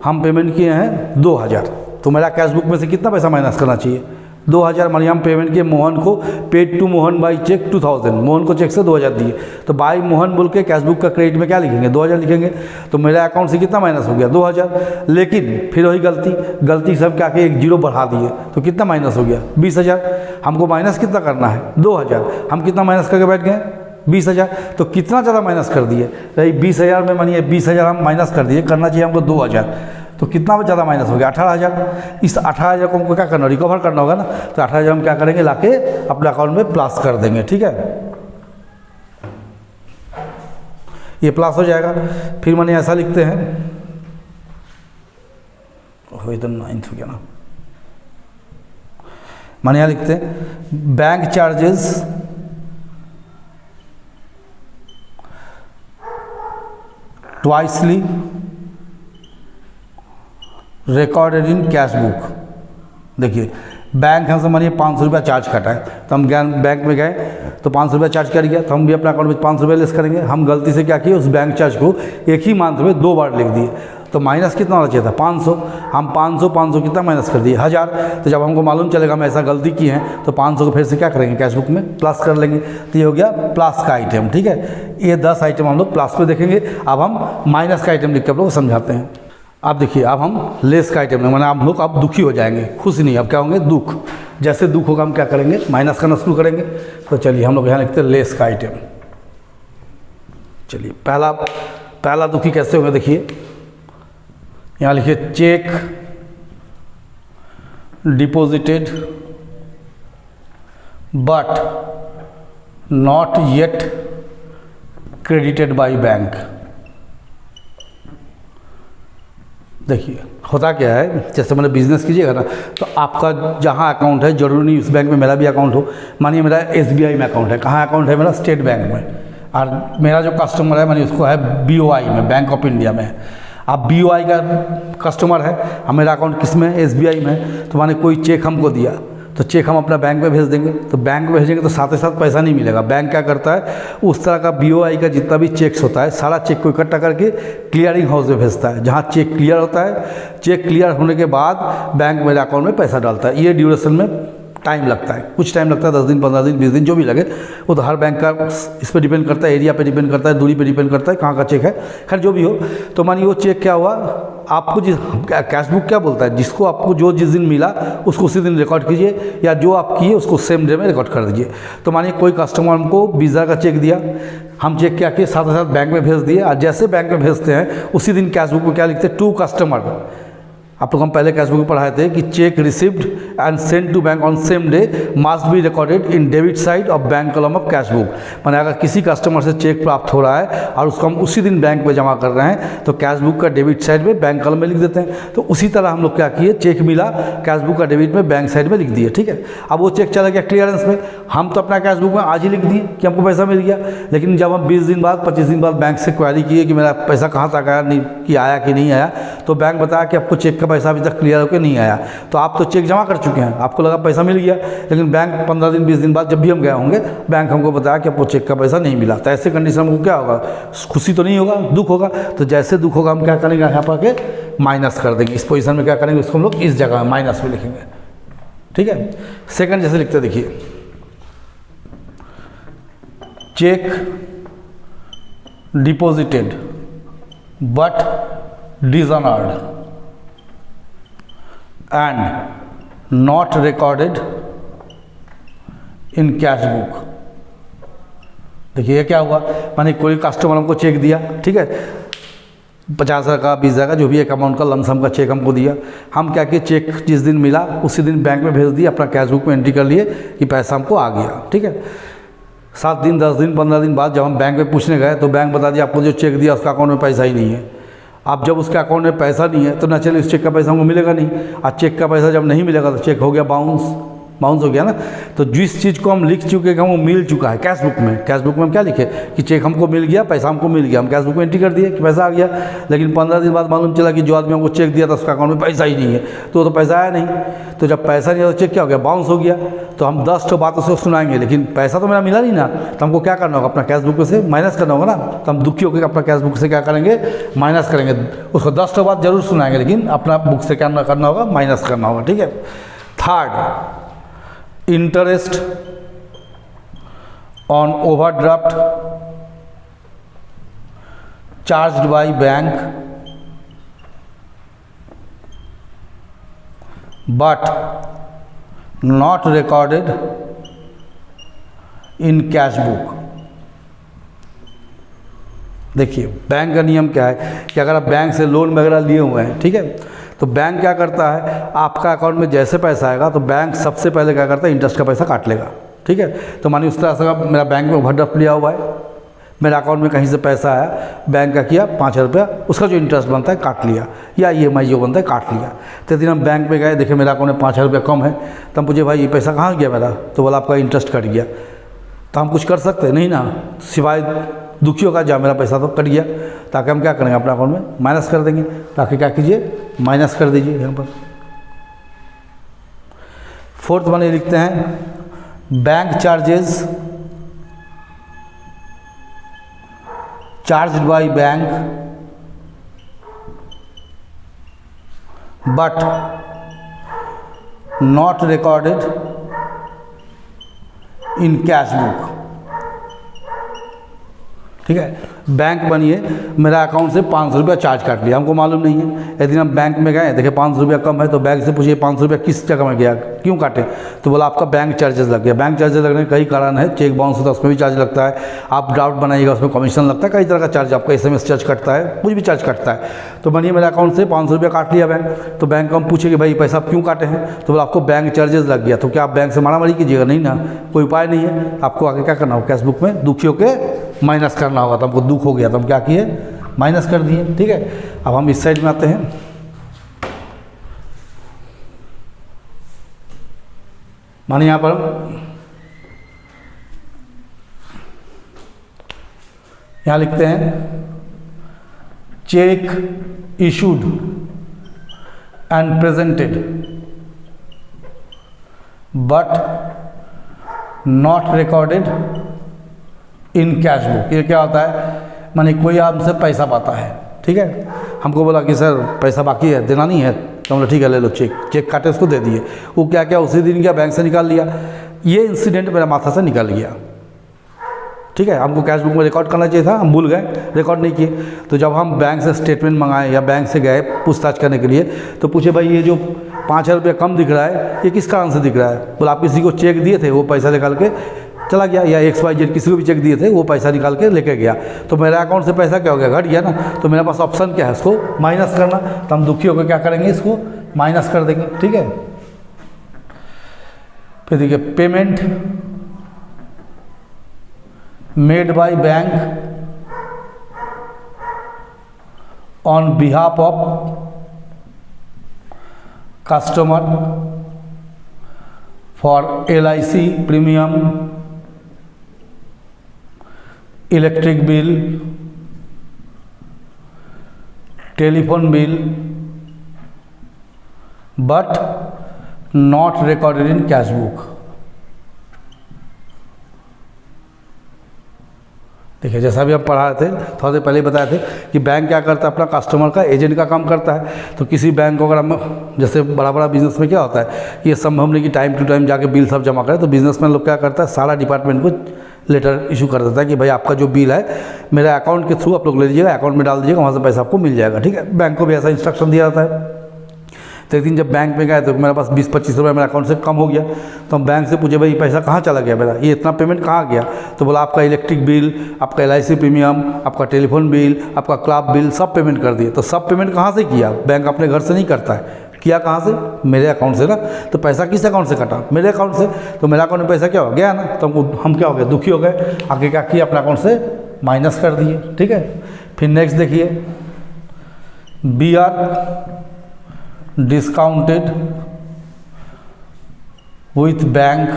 हम पेमेंट किए हैं 2,000, तो मेरा कैश बुक में से कितना पैसा माइनस करना चाहिए, 2,000। मानिए हम पेमेंट किए मोहन को, paid to Mohan by cheque 2,000, Mohan को चेक से 2,000 दिए, तो बाई मोहन बोल के कैश बुक का क्रेडिट में क्या लिखेंगे, 2,000 लिखेंगे। तो मेरा अकाउंट से कितना माइनस हो गया, 2,000। लेकिन फिर वही गलती से हम क्या किए, एक जीरो बढ़ा दिए, तो कितना माइनस हो गया, 20,000। हमको माइनस कितना करना है, 2,000, हम कितना माइनस करके बैठ गए, 20,000। तो कितना ज़्यादा माइनस कर दिए, भाई 20,000 में मानिए 20,000 हम माइनस कर दिए, करना चाहिए हमको 2,000, तो कितना ज़्यादा माइनस हो गया, 18,000। इस 18,000 को हमको क्या करना, रिकवर करना होगा ना। तो 18,000 हम क्या करेंगे, लाके अपने अकाउंट में प्लस कर देंगे। ठीक है, ये प्लस हो जाएगा। फिर मैंने ऐसा लिखते हैं, एकदम 9th हो गया ना, मैंने यहाँ लिखते हैं bank charges twicely recorded in cash book. देखिए बैंक हमसे मानिए 500 रुपया चार्ज काटा है, तो हम बैंक में गए तो 500 रुपया चार्ज कर गया, तो हम भी अपना अकाउंट में 500 रुपया लेस करेंगे। हम गलती से क्या किए, उस बैंक चार्ज को एक ही मंथ में 2 बार लिख दिए, तो माइनस कितना होना चाहिए था, 500। हम 500 कितना माइनस कर दिए, 1,000। तो जब हमको मालूम चलेगा हम ऐसा गलती किए हैं, तो 500 को फिर से क्या करेंगे, कैश बुक में प्लस कर लेंगे। तो ये हो गया प्लस का आइटम। ठीक है, ये 10 आइटम हम लोग प्लस पे देखेंगे। अब हम माइनस का आइटम लिख के आप लोग समझाते हैं। अब देखिए, अब हम लेस का आइटम मैंने आप लोग अब दुखी हो जाएंगे, खुश नहीं, अब क्या होंगे, दुख। जैसे दुख होगा हम क्या करेंगे, माइनस करना शुरू करेंगे। तो चलिए हम लोग यहाँ लिखते हैं लेस का आइटम। चलिए पहला दुखी कैसे होगा, देखिए यहाँ लिखिए check deposited but not yet credited by bank. देखिए होता क्या है, जैसे मैंने बिजनेस कीजिएगा ना, तो आपका जहाँ अकाउंट है, जरूरी नहीं उस बैंक में मेरा भी अकाउंट हो। मानिए मेरा SBI में अकाउंट है, कहाँ अकाउंट है मेरा, स्टेट बैंक में, और मेरा जो कस्टमर है मानिए उसको है BOI में, बैंक ऑफ इंडिया में। अब BOI का कस्टमर है, और मेरा अकाउंट किस में है, SBI में। तो माने कोई चेक हमको दिया, तो चेक हम अपना बैंक में भेज देंगे। तो बैंक में भेजेंगे तो साथ ही साथ पैसा नहीं मिलेगा। बैंक क्या करता है, उस तरह का BOI का जितना भी चेक्स होता है, सारा चेक को इकट्ठा करके क्लियरिंग हाउस में भेजता है, जहाँ चेक क्लियर होता है। चेक क्लियर होने के बाद बैंक मेरे अकाउंट में पैसा डालता है। ये ड्यूरेशन में टाइम लगता है, कुछ टाइम लगता है, 10 दिन, 15 दिन, 20 दिन, जो भी लगे। वो तो हर बैंक का इस पर डिपेंड करता है, एरिया पे डिपेंड करता है, दूरी पे डिपेंड करता है, कहाँ का चेक है, खैर जो भी हो। तो मानिए वो चेक क्या हुआ, आपको जिस कैश बुक क्या बोलता है, जिसको आपको जो जिस दिन मिला उसको उसी दिन रिकॉर्ड कीजिए, या जो आप किए उसको सेम डे में रिकॉर्ड कर दीजिए। तो मानिए कोई कस्टमर हमको 20,000 का चेक दिया, हम चेक क्या किए, साथ ही साथ बैंक में भेज दिए। और जैसे बैंक में भेजते हैं उसी दिन कैश बुक में क्या लिखते हैं, टू कस्टमर आप लोग हम पहले कैशबुक में पढ़ाए थे कि cheque received and send to bank on same day must be recorded in debit side of bank column of cashbook. माने अगर किसी कस्टमर से चेक प्राप्त हो रहा है और उसको हम उसी दिन बैंक में जमा कर रहे हैं तो कैशबुक का डेबिट साइड में बैंक कॉलम में लिख देते हैं। तो उसी तरह हम लोग क्या किए, चेक मिला कैशबुक का डेबिट में बैंक साइड में लिख दिए, ठीक है। अब वो चेक चला गया क्लियरेंस में, हम तो अपना कैशबुक में आज ही लिख दिए कि हमको पैसा मिल गया। लेकिन जब हम 20 दिन बाद 25 दिन बाद बैंक से क्वेरी किए कि मेरा पैसा कहाँ तक आया, नहीं कि आया कि नहीं आया, तो बैंक बताया कि आपको चेक का पैसा अभी तक क्लियर होकर नहीं आया। तो आप तो चेक जमा कर चुके हैं, आपको लगा पैसा मिल गया, लेकिन बैंक 15 दिन 20 दिन बाद जब भी हम गए होंगे बैंक हमको बताया कि आपको चेक का पैसा नहीं मिला। तो ऐसे कंडीशन में क्या होगा, खुशी तो नहीं होगा, दुख होगा। तो जैसे दुख होगा हम क्या करेंगे, यहाँ पर के माइनस कर देंगे। इस पोजीशन में क्या करेंगे, उसको हम लोग इस जगह में माइनस में लिखेंगे, ठीक है। सेकंड जैसे लिखते देखिए, check deposited but dishonoured and not recorded in cash book. देखिए ये क्या हुआ, माने कोई कस्टमर हमको चेक दिया, ठीक है, 50,000 का 20,000 का जो भी एक अमाउंट का लमसम का चेक हमको दिया। हम क्या किए, चेक जिस दिन मिला उसी दिन बैंक में भेज दिया, अपना कैश बुक में एंट्री कर लिए कि पैसा हमको आ गया, ठीक है। 7 दिन 10 दिन 15 दिन बाद जब हम बैंक में पूछने गए तो बैंक बता दिया आपको जो चेक दिया उसका अकाउंट में पैसा ही नहीं है। अब जब उसके अकाउंट में पैसा नहीं है तो ना चले उस चेक का पैसा हमको मिलेगा नहीं, और चेक का पैसा जब नहीं मिलेगा तो चेक हो गया बाउंस हो गया ना। तो जिस चीज़ को हम लिख चुके हैं वो मिल चुका है कैश बुक में हम क्या लिखे कि चेक हमको मिल गया, पैसा हमको मिल गया, हम कैश बुक में एंट्री कर दिए कि पैसा आ गया। लेकिन 15 दिन बाद मालूम चला कि जो आदमी हमको चेक दिया था उसका अकाउंट में पैसा ही नहीं है, तो पैसा आया नहीं। तो जब पैसा नहीं आया तो चेक क्या हो गया, बाउंस हो गया। तो हम 10 तो बात उसको सुनाएंगे, लेकिन पैसा तो मेरा मिला नहीं ना, तो हमको क्या करना होगा, अपना कैश बुक से माइनस करना होगा ना। तो हम दुखी होकर अपना कैश बुक से क्या करेंगे, माइनस करेंगे। उसको 10 तो बात जरूर सुनाएंगे, लेकिन अपना बुक से क्या करना होगा, माइनस करना होगा, ठीक है। Third, interest on overdraft charged by bank but not recorded in cash book. देखिए बैंक का नियम क्या है कि अगर आप बैंक से लोन वगैरह लिए हुए हैं, ठीक है, तो बैंक क्या करता है, आपका अकाउंट में जैसे पैसा आएगा तो बैंक सबसे पहले क्या करता है, इंटरेस्ट का पैसा काट लेगा, ठीक है। तो मानिए उस तरह से मेरा बैंक में ओवरड्राफ्ट लिया हुआ है, मेरा अकाउंट में कहीं से पैसा आया, बैंक का किया 5,000 रुपया, उसका जो इंटरेस्ट बनता है काट लिया, या EMI जो बनता है काट लिया। तो दिन हम बैंक में गए, देखे मेरा अकाउंट में 5,000 रुपया कम है, तो हम पूछे भाई ये पैसा कहाँ गया मेरा, तो बोला आपका इंटरेस्ट कट गया। तो हम कुछ कर सकते नहीं ना, सिवाय दुखी होगा जा मेरा पैसा तो कट गया, ताकि हम क्या करेंगे, अपना अकाउंट में माइनस कर देंगे। ताकि क्या कीजिए, माइनस कर दीजिए यहाँ पर। फोर्थ वन ये लिखते हैं, bank charges charged by bank but not recorded in cash book, ठीक है। बैंक बनिए, मेरा अकाउंट से 500 रुपया चार्ज काट लिया, हमको मालूम नहीं है। यदि हम बैंक में गए, देखे 500 रुपया कम है, तो बैंक से पूछिए 500 रुपया किस जगह में गया, क्यों काटे, तो बोला आपका बैंक चार्जेस लग गया। बैंक चार्जेस लगने के कई कारण है, चेक बाउंस होता है उसमें भी चार्ज लगता है, आप ड्राफ्ट बनाइएगा उसमें कमीशन लगता है, कई तरह का चार्ज, आपका SMS चार्ज कटता है, कुछ भी चार्ज कटता है। तो बनिए मेरे अकाउंट से 500 रुपया काट लिया बैंक, तो बैंक को हम पूछे कि भाई पैसा आप क्यों काटे हैं, तो बोला आपको बैंक चार्जेस लग गया। तो क्या आप बैंक से मारामारी कीजिएगा, नहीं ना, कोई उपाय नहीं है। आपको आगे क्या करना होगा, कैश बुक में दुखियों के माइनस करना होगा। तो हमको दुख हो गया तो हम क्या किए, माइनस कर दिए, ठीक है। अब हम इस साइड में आते हैं, माने यहाँ पर यहाँ लिखते हैं, check issued and presented but not recorded in cash book. ये क्या होता है, माने कोई हमसे पैसा पाता है, ठीक है, हमको बोला कि सर पैसा बाकी है, देना नहीं है, तो हम बोला ठीक है ले लो, चेक काटे उसको दे दिए। वो क्या क्या उसी दिन क्या बैंक से निकाल लिया। ये इंसिडेंट मेरा माथा से निकल गया, ठीक है। हमको कैश बुक में रिकॉर्ड करना चाहिए था, हम भूल गए, रिकॉर्ड नहीं किए। तो जब हम बैंक से स्टेटमेंट मंगाए या बैंक से गए पूछताछ करने के लिए, तो पूछे भाई ये जो 5,000 रुपया कम दिख रहा है ये किस कारण से दिख रहा है। बोला आप किसी को चेक दिए थे, वो पैसा निकाल के चला गया, या XYZ किसी को भी चेक दिए थे वो पैसा निकाल के लेके गया, तो मेरा अकाउंट से पैसा क्या हो गया, घट गया ना। तो मेरे पास ऑप्शन क्या है, इसको माइनस करना। तो हम दुखी होकर क्या करेंगे, इसको माइनस कर देंगे, ठीक है। फिर देखिए payment made by bank on behalf of customer for LIC premium, electric bill, telephone bill, but not recorded in cash book. देखिए जैसा भी हम पढ़ा रहे थे, थोड़ा देर पहले ही बताए थे कि बैंक क्या करता है, अपना कस्टमर का एजेंट का काम करता है। तो किसी बैंक को अगर हम, जैसे बड़ा बड़ा बिजनेस में क्या होता है कि ये संभव नहीं कि टाइम टू टाइम जाके बिल सब जमा करें, तो बिजनेसमैन लोग क्या करता है, सारा डिपार्टमेंट को लेटर इशू कर देता है कि भाई आपका जो बिल है मेरे अकाउंट के थ्रू आप लोग ले लीजिएगा, अकाउंट में डाल दीजिएगा, वहाँ से पैसा आपको मिल जाएगा, ठीक है। बैंक को भी ऐसा इंस्ट्रक्शन दिया जाता है। तो एक दिन जब बैंक में गए तो मेरे पास 20-25 रुपये मेरे अकाउंट से कम हो गया, तो हम बैंक से पूछे भाई पैसा कहाँ चला गया मेरा, ये इतना पेमेंट कहाँ गया। तो बोला आपका इलेक्ट्रिक बिल, आपका LIC प्रीमियम, आपका टेलीफोन बिल, आपका क्लब बिल सब पेमेंट कर दिए। तो सब पेमेंट कहाँ से किया, बैंक अपने घर से नहीं करता है, किया कहाँ से, मेरे अकाउंट से ना। तो पैसा किस अकाउंट से कटा, मेरे अकाउंट से। तो मेरे अकाउंट में पैसा क्या हो गया ना, तो हम क्या हो गए, दुखी हो गए। आगे क्या किया, अपने अकाउंट से माइनस कर दिए, ठीक है। फिर नेक्स्ट देखिए BR discounted with bank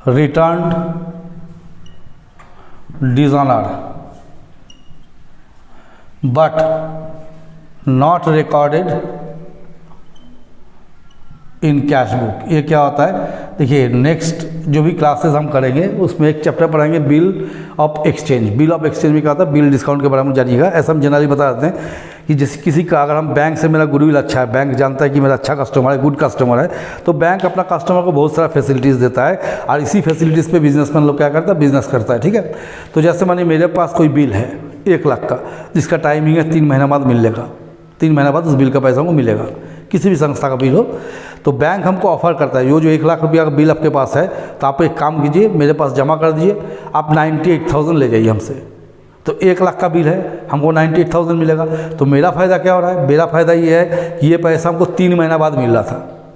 returned dishonor but not recorded in cash book. ये क्या होता है, देखिए नेक्स्ट जो भी क्लासेस हम करेंगे उसमें एक चैप्टर पढ़ाएंगे bill of exchange. Bill of exchange में क्या होता है, बिल डिस्काउंट के बारे में जानिएगा। ऐसा हम जनरली बता देते हैं कि जैसे किसी का, अगर हम बैंक से, मेरा गुडविल अच्छा है, बैंक जानता है कि मेरा अच्छा कस्टमर है, गुड कस्टमर है, तो बैंक अपना कस्टमर को बहुत सारा फैसिलिटीज़ देता है, और इसी फैसिलिटीज़ पे बिजनेसमैन लोग क्या करता है, बिजनेस करता है, ठीक है। तो जैसे मानिए मेरे पास कोई बिल है 1 लाख का, जिसका टाइमिंग है 3 महीना बाद मिलेगा, 3 महीना बाद उस बिल का पैसा हमको मिलेगा, किसी भी संस्था का बिल हो। तो बैंक हमको ऑफ़र करता है, जो 1 लाख रुपया का बिल आपके पास है, तो आप एक काम कीजिए, मेरे पास जमा कर दीजिए, आप 98,000 ले जाइए हमसे। तो 1 लाख का बिल है, हमको 98,000 मिलेगा। तो मेरा फ़ायदा क्या हो रहा है, मेरा फ़ायदा ये है कि ये पैसा हमको 3 महीना बाद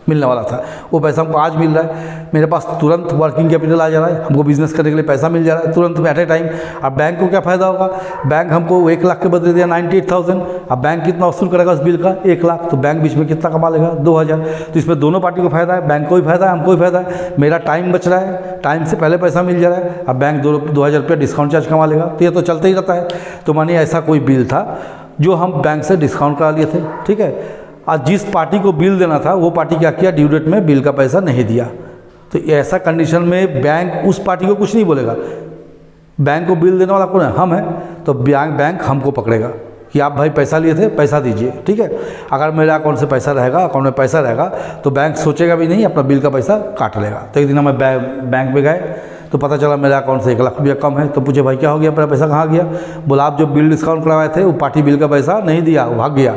मिलने वाला था, वो पैसा हमको आज मिल रहा है। मेरे पास तुरंत वर्किंग कैपिटल आ जा रहा है, हमको बिजनेस करने के लिए पैसा मिल जा रहा है तुरंत एट ए टाइम। अब बैंक को क्या फ़ायदा होगा, बैंक हमको 1 लाख के बदले दिया 98,000, अब बैंक कितना वसूल करेगा उस बिल का, 1 लाख। तो बैंक बीच में कितना कमा लेगा, 2,000। तो इसमें दोनों पार्टी को फ़ायदा है, बैंक को भी फ़ायदा है, हमको भी फ़ायदा है। मेरा टाइम बच रहा है, टाइम से पहले पैसा मिल जा रहा है, अब बैंक 2,000 रुपये डिस्काउंट चार्ज कमा लेगा। तो ये तो चलता ही रहता है। तो मानिए ऐसा कोई बिल था जो हम बैंक से डिस्काउंट करा लिए थे, ठीक है। आज जिस पार्टी को बिल देना था वो पार्टी क्या किया, ड्यू डेट में बिल का पैसा नहीं दिया। तो ऐसा कंडीशन में बैंक उस पार्टी को कुछ नहीं बोलेगा, बैंक को बिल देने वाला कौन है, हम हैं। तो बैंक हमको पकड़ेगा कि आप भाई पैसा लिए थे, पैसा दीजिए, ठीक है। अगर मेरे अकाउंट से पैसा रहेगा, अकाउंट में पैसा रहेगा, तो बैंक सोचेगा भी नहीं, अपना बिल का पैसा काट लेगा। तो एक दिन हम बैंक में गए तो पता चला मेरे अकाउंट से 1 लाख रुपया कम है। तो पूछे भाई क्या हो गया, मेरा पैसा कहाँ गया। बोला आप जो बिल डिस्काउंट करवाए थे वो पार्टी बिल का पैसा नहीं दिया, वो भाग गया,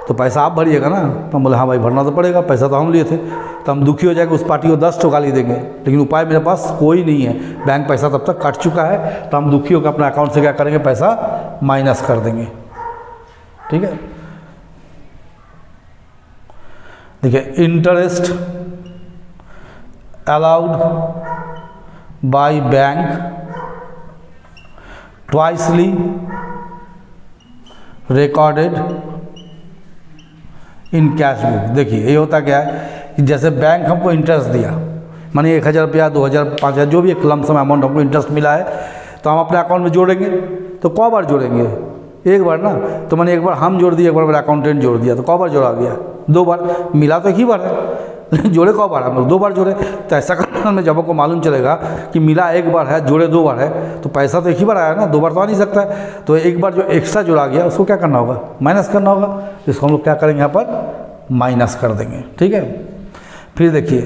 तो पैसा आप भरिएगा ना। तो हम बोले हाँ भाई भरना तो पड़ेगा, पैसा तो हम लिए थे। तो हम दुखी हो जाएंगे, उस पार्टी को 10 ठो गाली देंगे, लेकिन उपाय मेरे पास कोई नहीं है, बैंक पैसा तब तक कट चुका है। तो हम दुखी होकर अपने अकाउंट से क्या करेंगे, पैसा माइनस कर देंगे, ठीक है। देखिए interest allowed by bank twicely recorded in cash book. देखिए ये होता क्या है कि जैसे बैंक हमको इंटरेस्ट दिया, मानिए 1,000 रुपया, 2,000, 5,000 जो भी एक लमसम अमाउंट हमको इंटरेस्ट मिला है, तो हम अपने अकाउंट में जोड़ेंगे। तो कौ बार जोड़ेंगे, एक बार ना। तो मैंने एक बार हम जोड़ दिए, एक बार मेरा अकाउंटेंट जोड़ दिया, तो कौ बार जोड़ा गया, 2 बार। मिला तो एक ही बार है, लेकिन जोड़े कौ बार, हम लोग 2 बार जोड़े। तो ऐसा करने में जब आपको मालूम चलेगा कि मिला 1 बार है, जोड़े 2 बार है, तो पैसा तो एक ही बार आया ना, 2 बार तो आ नहीं सकता है। तो एक बार जो एक्स्ट्रा जोड़ा गया उसको क्या करना होगा, माइनस करना होगा। इसको हम लोग क्या करेंगे, यहाँ पर माइनस कर देंगे, ठीक है। फिर देखिए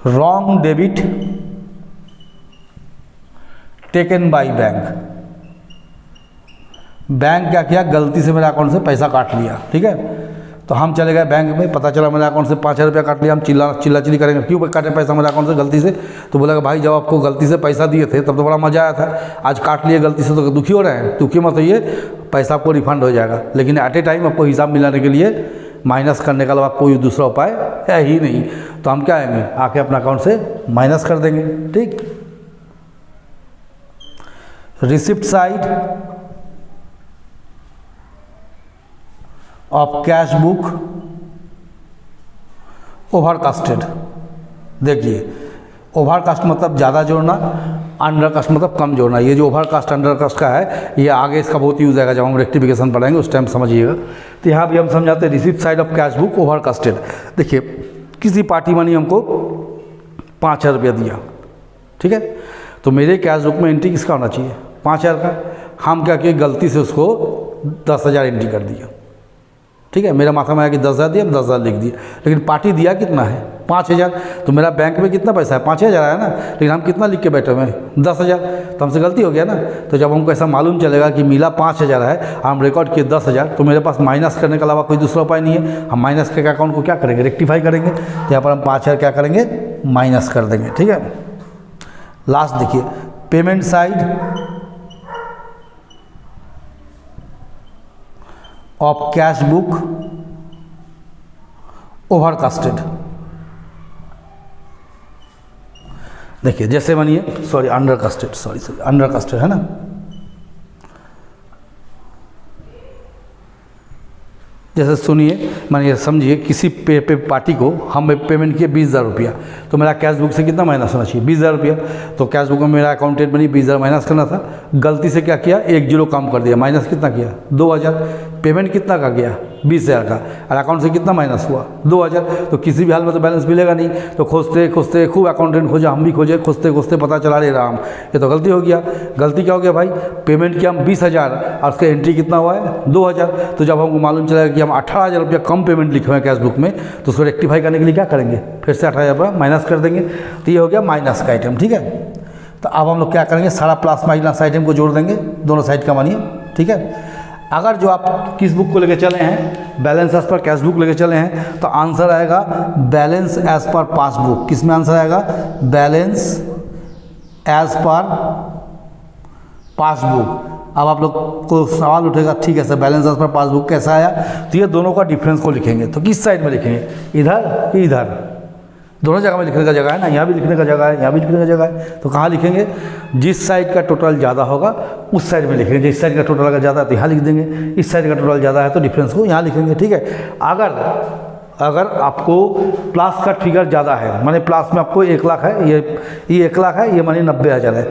wrong debit taken by bank. Bank क्या किया, गलती से मेरे अकाउंट से पैसा काट लिया, ठीक है। तो हम चले गए बैंक में, पता चला मेरे अकाउंट से 5,000 रुपया काट लिया। हम चिल्ला करेंगे क्यों काटे पैसा मेरे अकाउंट से गलती से? तो बोला कि भाई जब आपको गलती से पैसा दिए थे तब तो बड़ा मज़ा आया था, आज काट लिए गलती से तो दुखी हो रहे हैं। दुखी मत होइए, पैसा आपको रिफंड हो जाएगा, लेकिन एट ए टाइम आपको हिसाब मिलाने के लिए माइनस करने के अलावा कोई दूसरा उपाय है ही नहीं। तो हम क्या आएंगे, आके अपना अकाउंट से माइनस कर देंगे। ठीक, receipt side of cash book overcasted. देखिए ओवरकास्ट मतलब ज़्यादा जोड़ना, अंडरकास्ट मतलब कम जोड़ना। ये जो ओवरकास्ट अंडरकास्ट का है ये आगे इसका बहुत यूज़ आएगा जब हम रेक्टिफिकेशन पढ़ाएंगे उस टाइम समझिएगा। तो यहाँ भी हम समझाते हैं receipt side of cash book overcasted. देखिए किसी पार्टी मनी हमको 5,000 रुपया दिया, ठीक है, तो मेरे कैश बुक में एंट्री किसका होना चाहिए? 5,000 का। हम क्या किए, गलती से उसको 10,000 एंट्री कर दिया। ठीक है, मेरा माथा में आया कि 10,000 दिया, 10,000 लिख दिया, लेकिन पार्टी दिया कितना है? 5,000। तो मेरा बैंक में कितना पैसा है? 5,000 है ना, लेकिन हम कितना लिख के बैठे हुए हैं? 10,000। तो हमसे गलती हो गया ना। तो जब हमको ऐसा मालूम चलेगा कि मिला 5,000 है, हम रिकॉर्ड किए 10,000, तो मेरे पास माइनस करने के अलावा कोई दूसरा उपाय नहीं है। हम माइनस के अकाउंट को क्या करेंगे? रेक्टिफाई करेंगे। तो यहाँ पर हम 5,000 क्या करेंगे? माइनस कर देंगे। ठीक है, लास्ट देखिए payment side of cash book overcasted. देखिए जैसे मानिए अंडरकास्टेड है ना। जैसे सुनिए, मानिए समझिए किसी पार्टी को हम पेमेंट किए 20,000 रुपया, तो मेरा कैश बुक से कितना माइनस होना चाहिए? 20,000 रुपया। तो कैश बुक में मेरा अकाउंटेंट बनी 20,000 माइनस करना था, गलती से क्या किया, 1 जीरो कम कर दिया, माइनस कितना किया? 2,000। पेमेंट कितना का गया? 20,000 का, और अकाउंट से कितना माइनस हुआ? 2,000। तो किसी भी हाल में तो बैलेंस मिलेगा नहीं। तो खोजते खूब अकाउंटेंट खोजा, हम भी खोजे, खोजते पता चला रे राम ये तो गलती हो गया। गलती क्या हो गया भाई? पेमेंट किया हम 20,000 और उसका एंट्री कितना हुआ है? 2,000। तो जब हमको मालूम चलेगा कि हम 18,000 रुपया कम पेमेंट लिखे हुए हैं कैश बुक में, तो उसको रेक्टिफाई करने के लिए क्या करेंगे? फिर से 18,000 रुपया माइनस कर देंगे। तो ये हो गया माइनस का आइटम। ठीक है, तो अब हम लोग क्या करेंगे, सारा प्लस माइनस आइटम को जोड़ देंगे, दोनों साइड का मानिए। ठीक है, अगर जो आप किस बुक को लेके चले हैं, balance as per cash book लेके चले हैं, तो आंसर आएगा बैलेंस एज पर पासबुक। किस में आंसर आएगा? Balance as per passbook. अब आप लोग को सवाल उठेगा, ठीक है sir balance as per passbook कैसा आया? तो ये दोनों का डिफरेंस को लिखेंगे, तो किस साइड में लिखेंगे, इधर कि इधर? दोनों जगह में लिखने का जगह है ना, यहाँ भी लिखने का जगह है, यहाँ भी लिखने का जगह है। तो कहाँ लिखेंगे? जिस साइड का टोटल ज़्यादा होगा उस साइड में लिखेंगे। जिस साइड का टोटल अगर ज़्यादा है तो यहाँ लिख देंगे, इस साइड का टोटल ज़्यादा है तो डिफरेंस को यहाँ लिखेंगे। ठीक है, अगर आपको प्लस का फिगर ज़्यादा है, माने प्लस में आपको 1 लाख है, ये 1 लाख है, ये माने 90,000 है।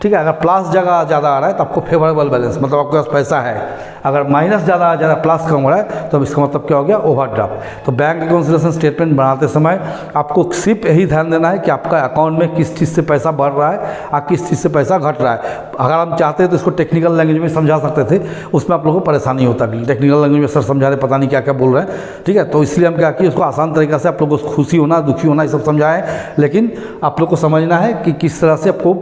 ठीक है, अगर प्लस जगह ज़्यादा आ रहा है तो आपको फेवरेबल बैलेंस, मतलब आपके पास पैसा है। अगर माइनस ज़्यादा आ जा रहा है, प्लस कम हो रहा है, तो अब इसका मतलब क्या हो गया? ओवरड्राफ्ट। तो बैंक रिकॉन्सिलिएशन स्टेटमेंट बनाते समय आपको सिर्फ यही ध्यान देना है कि आपका अकाउंट में किस चीज़ से पैसा बढ़ रहा है और किस चीज़ से पैसा घट रहा है। अगर हम चाहते हैं तो इसको टेक्निकल लैंग्वेज में समझा सकते थे, उसमें आप लोगों को परेशानी होता है। टेक्निकल लैंग्वेज में सर समझा रहे, पता नहीं क्या क्या बोल रहे हैं। ठीक है, तो इसलिए हम क्या किए, उसको आसान तरीक़ा से आप लोगों को खुशी होना, दुखी होना, ये सब समझाएं। लेकिन आप लोग को समझना है कि किस तरह से आपको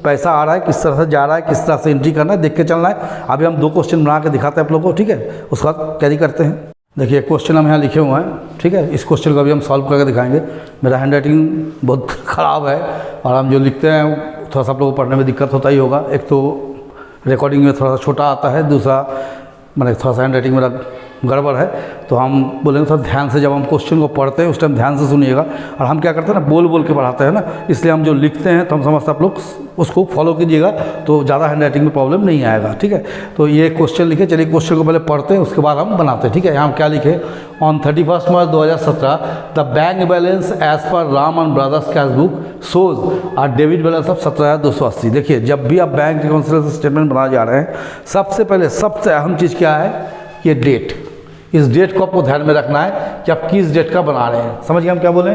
पैसा आ रहा है, किस तरह से जा रहा है, किस तरह से एंट्री करना है, देख के चलना है। अभी हम 2 क्वेश्चन बना के दिखाते हैं आप लोगों को। ठीक है, उसके बाद कैरी करते हैं। देखिए क्वेश्चन हम यहाँ लिखे हुए हैं। ठीक है, इस क्वेश्चन को अभी हम सॉल्व करके दिखाएंगे। मेरा हैंड राइटिंग बहुत ख़राब है और हम जो लिखते हैं थोड़ा सा आप लोगों को पढ़ने में दिक्कत होता ही होगा। एक तो रिकॉर्डिंग में थोड़ा सा छोटा आता है, दूसरा मैंने थोड़ा सा हैंड राइटिंग मेरा गड़बड़ है। तो हम बोलेंगे थोड़ा ध्यान से, जब हम क्वेश्चन को पढ़ते हैं उस टाइम ध्यान से सुनिएगा। और हम क्या करते हैं ना, बोल के पढ़ाते हैं ना, इसलिए हम जो लिखते हैं तो हम समझते आप लोग उसको फॉलो कीजिएगा, तो ज़्यादा हैंड राइटिंग में प्रॉब्लम नहीं आएगा। ठीक है, तो ये क्वेश्चन लिखे, चलिए क्वेश्चन को पहले पढ़ते हैं, उसके बाद हम बनाते हैं। ठीक है, यहाँ क्या लिखे, on 31 March 2017 the bank balance as per Ram and brothers cash book shows और डेबिट बैलेंस ऑफ 17,280। देखिए जब भी आप बैंक रिकॉन्सिलिएशन स्टेटमेंट बनाने जा रहे हैं, सबसे पहले सबसे अहम चीज़ क्या है, ये डेट। इस डेट को आपको ध्यान में रखना है कि आप किस डेट का बना रहे हैं। समझिए हम क्या बोले,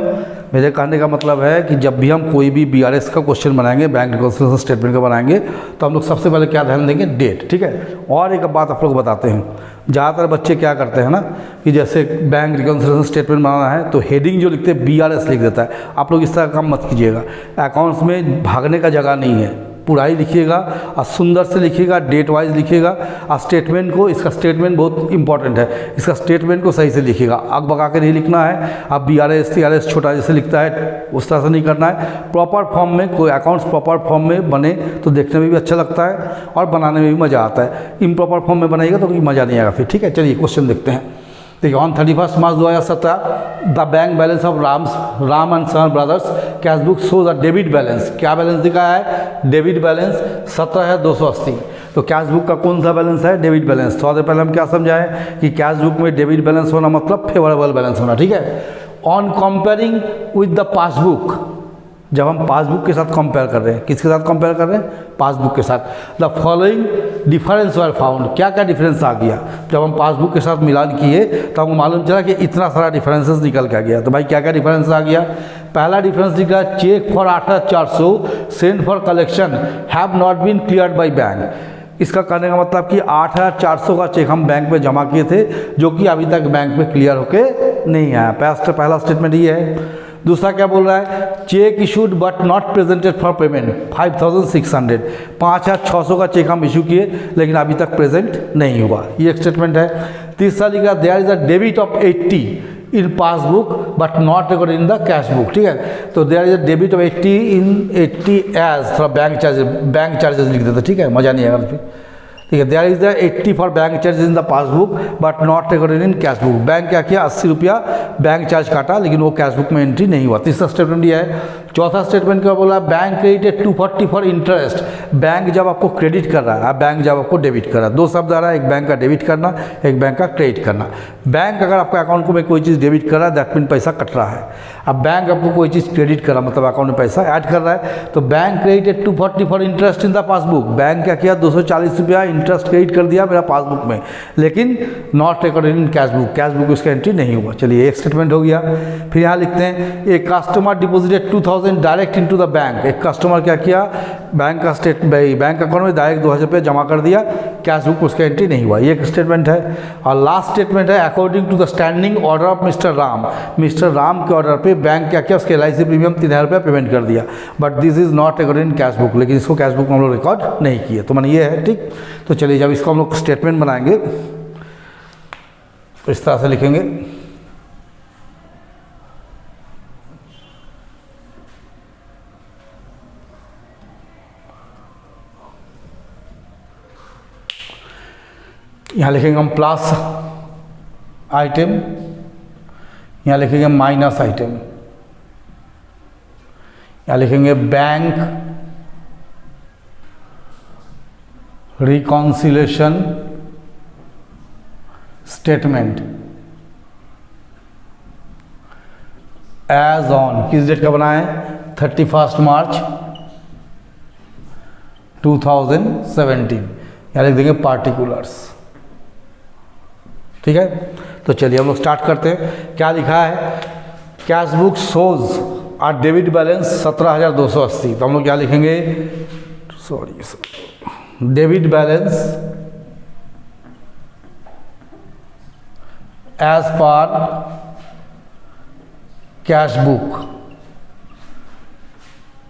मेरे कहने का मतलब है कि जब भी हम कोई भी BRS का क्वेश्चन बनाएंगे, बैंक रिकॉन्सिलिएशन स्टेटमेंट का बनाएंगे, तो हम लोग सबसे पहले क्या ध्यान देंगे, डेट। ठीक है, और एक बात आप लोग बताते हैं, ज़्यादातर बच्चे क्या करते हैं ना कि जैसे बैंक रिकॉन्सिलिएशन स्टेटमेंट बनाना है तो हेडिंग जो लिखते हैं BRS लिख देता है। आप लोग इस तरह का काम मत कीजिएगा, अकाउंट्स में भागने का जगह नहीं है। पूरा ही लिखिएगा और सुंदर से लिखिएगा, डेट वाइज लिखिएगा और स्टेटमेंट को, इसका स्टेटमेंट बहुत इंपॉर्टेंट है, इसका स्टेटमेंट को सही से लिखिएगा। अग बगा के नहीं लिखना है, आप BRS TRS छोटा जैसे लिखता है उस तरह से नहीं करना है। प्रॉपर फॉर्म में, कोई अकाउंट्स प्रॉपर फॉर्म में बने तो देखने में भी अच्छा लगता है और बनाने में भी मज़ा आता है। इम्प्रॉपर फॉर्म में बनाइएगा तो कोई मज़ा नहीं आएगा फिर। ठीक है, चलिए क्वेश्चन देखते हैं। देखिए, on 31 March 2017 the bank balance of Ram and son brothers cash book shows a debit balance. क्या बैलेंस दिखा है? Debit balance 17,280। तो कैश बुक का कौन सा बैलेंस है? Debit balance. थोड़ा देर पहले हम क्या समझाएं कि कैश बुक में डेबिट बैलेंस होना मतलब फेवरेबल बैलेंस होना। ठीक है, on comparing with the passbook, जब हम पासबुक के साथ कंपेयर कर रहे हैं, किसके साथ कंपेयर कर रहे हैं? पासबुक के साथ। The following difference were found. क्या क्या डिफरेंस आ गया? जब हम पासबुक के साथ मिलान किए तो हमको मालूम चला कि इतना सारा डिफरेंसेस निकल के आ गया। तो भाई क्या क्या डिफरेंस आ गया? पहला डिफरेंस निकला, cheque for 8,400 send for collection have not been cleared by bank. इसका कहने का मतलब कि 8,400 का चेक हम बैंक में जमा किए थे जो कि अभी तक बैंक में क्लियर होके नहीं आया। पहला स्टेटमेंट ये है। दूसरा क्या बोल रहा है? Cheque issued but not presented for payment 5,600। 5,600 का चेक हम इशू किए लेकिन अभी तक प्रेजेंट नहीं हुआ, ये एक स्टेटमेंट है। तीसरा लिखा, there is a debit of 80 in passbook but not recorded in the cash book. ठीक है, तो there is a debit of 80 as, थोड़ा बैंक चार्जेस लिख देते। ठीक है, मज़ा नहीं आएगा फिर। ठीक है, there is the 80 for bank charges in the passbook but not recorded in cash book. Bank क्या किया? 80 रुपया बैंक चार्ज काटा लेकिन वो कैश बुक में एंट्री नहीं हुआ। तीसरा स्टेटमेंट यह है। चौथा स्टेटमेंट क्या बोला? Bank credited 240 for interest. Bank जब आपको क्रेडिट कर रहा है, बैंक जब आपको डेबिट कर रहा है। दो शब्द आ रहा है, एक बैंक का डेबिट करना, एक बैंक का क्रेडिट करना। बैंक अगर आपका अकाउंट में कोई चीज़ डेबिट कर रहा है दैट मीन पैसा कट रहा है। अब बैंक आपको कोई चीज़ क्रेडिट कर रहा है मतलब अकाउंट में पैसा ऐड कर रहा है। तो bank credited 240 for interest in the passbook. Bank क्या किया? 240 रुपया इंटरेस्ट क्रेडिट कर दिया मेरा पासबुक में, लेकिन not recorded in cash book. Cash book उसका एंट्री नहीं हुआ। चलिए, एक स्टेटमेंट हो गया। फिर यहाँ लिखते हैं, एक customer deposited 2,000 direct into the bank. एक कस्टमर क्या किया? बैंक अकाउंट में डायरेक्ट 2,000 रुपये जमा कर दिया, कैश बुक उसका एंट्री नहीं हुआ। ये एक स्टेटमेंट है। और लास्ट स्टेटमेंट है, according to the standing order of mister Ram. Mister Ram के ऑर्डर पे बैंक क्या किया? उसके LIC प्रीमियम 3,000 रुपये पेमेंट कर दिया, but this is not recorded in cash book. लेकिन इसको कैश बुक में हम लोग रिकॉर्ड नहीं किए। तो मैंने ये है। ठीक, तो चलिए, जब इसको हम लोग स्टेटमेंट बनाएंगे तो इस तरह से लिखेंगे। यहाँ लिखेंगे हम प्लस आइटम, यहाँ लिखेंगे माइनस आइटम, यहाँ लिखेंगे bank reconciliation statement as on, किस डेट का बना है? 31 मार्च 2017। यहाँ लिख देंगे पार्टिकुलर्स। ठीक है, तो चलिए हम लोग स्टार्ट करते हैं। क्या लिखा है? Cash book shows a debit balance 17,280। तो हम लोग क्या लिखेंगे? Debit balance as per cash book.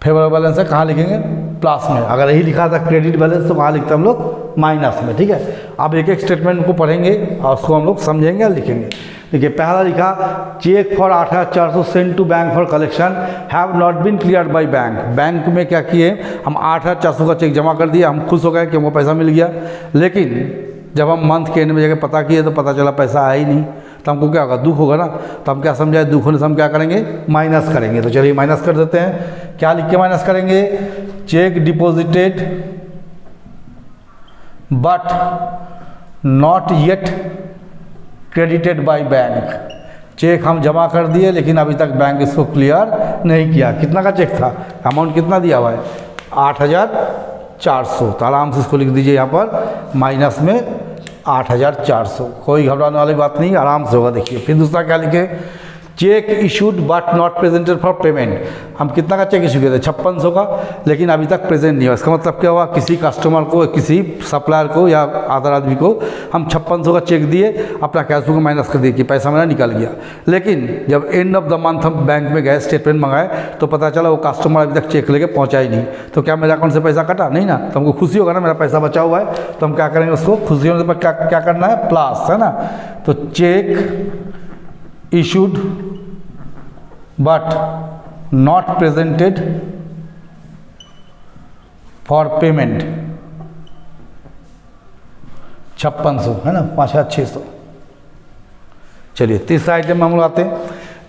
Favourable balance है, कहाँ लिखेंगे? प्लस में। अगर यही लिखा था क्रेडिट बैलेंस तो कहाँ लिखते हैं हम लोग? माइनस में। ठीक है, अब एक एक स्टेटमेंट को पढ़ेंगे और उसको हम लोग समझेंगे और लिखेंगे। देखिए, पहला लिखा, cheque for 8,400 send to bank for collection have not been cleared by bank. Bank में क्या किए? हम 8,400 का चेक जमा कर दिया, हम खुश हो गए कि हमको पैसा मिल गया, लेकिन जब हम मंथ के एंड में जाकर पता किए तो पता चला पैसा आया ही नहीं। तो हमको क्या होगा? दुख होगा ना। तो हम क्या समझाए? दुख होने से हम क्या करेंगे? माइनस करेंगे। तो चलिए माइनस कर देते हैं। क्या लिख के माइनस करेंगे? Cheque deposited but not yet credited by bank. Cheque हम जमा कर दिए लेकिन अभी तक बैंक इसको क्लियर नहीं किया। कितना का चेक था? अमाउंट कितना दिया हुआ है? 8,400। तो आराम से इसको लिख दीजिए यहाँ पर माइनस में 8,400। कोई घबराने वाली बात नहीं, आराम से होगा। देखिए, फिर दूसरा क्या लिखे? Check issued but not presented for payment. हम कितना का चेक इशू किए थे, 5600 का, लेकिन अभी तक प्रेजेंट नहीं हुआ। इसका मतलब क्या हुआ, किसी कस्टमर को, किसी सप्लायर को या अदर आदमी को हम 5600 का चेक दिए, अपना कैश बुक माइनस कर दिए कि पैसा मेरा निकल गया। लेकिन जब एंड ऑफ द मंथ हम बैंक में गए, स्टेटमेंट मंगाए, तो पता चला वो कस्टमर अभी तक चेक लेके पहुँचा ही नहीं। तो क्या मेरे अकाउंट से पैसा कटा नहीं ना, तो हमको खुशी होगा ना, मेरा पैसा बचा हुआ है। तो हम क्या करेंगे, उसको खुशी होने पर क्या करना है, प्लस, है ना। तो check issued but not presented for payment 5600, है ना, 5600। चलिए तीसरा आइटम हम लोग आते हैं,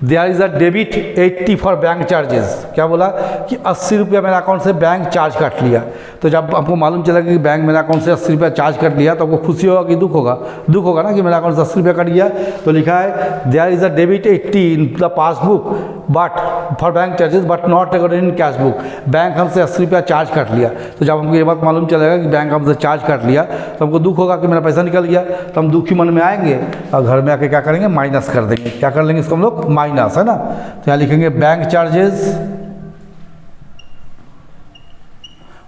there is a debit 80 for bank charges. क्या बोला कि 80 रुपया मेरा अकाउंट से बैंक चार्ज काट लिया। तो जब आपको मालूम चला कि बैंक मेरा अकाउंट से 80 रुपया चार्ज काट लिया, तो आपको खुशी होगा कि दुख होगा, दुख होगा ना कि मेरा अकाउंट से 80 रुपया कट गया। तो लिखा है there is a debit 80 in the passbook but for bank charges but not recorded in cash book. Bank हमसे 80 रुपया चार्ज काट लिया। तो जब हमको ये बात मालूम चलेगा कि बैंक हमसे चार्ज काट लिया, तो हमको दुख होगा कि मेरा पैसा निकल गया। तो हम दुखी मन में आएंगे और घर में आके क्या करेंगे, माइनस कर देंगे। क्या कर लेंगे इसको हम लोग, माइनस, है ना। तो यहाँ लिखेंगे bank charges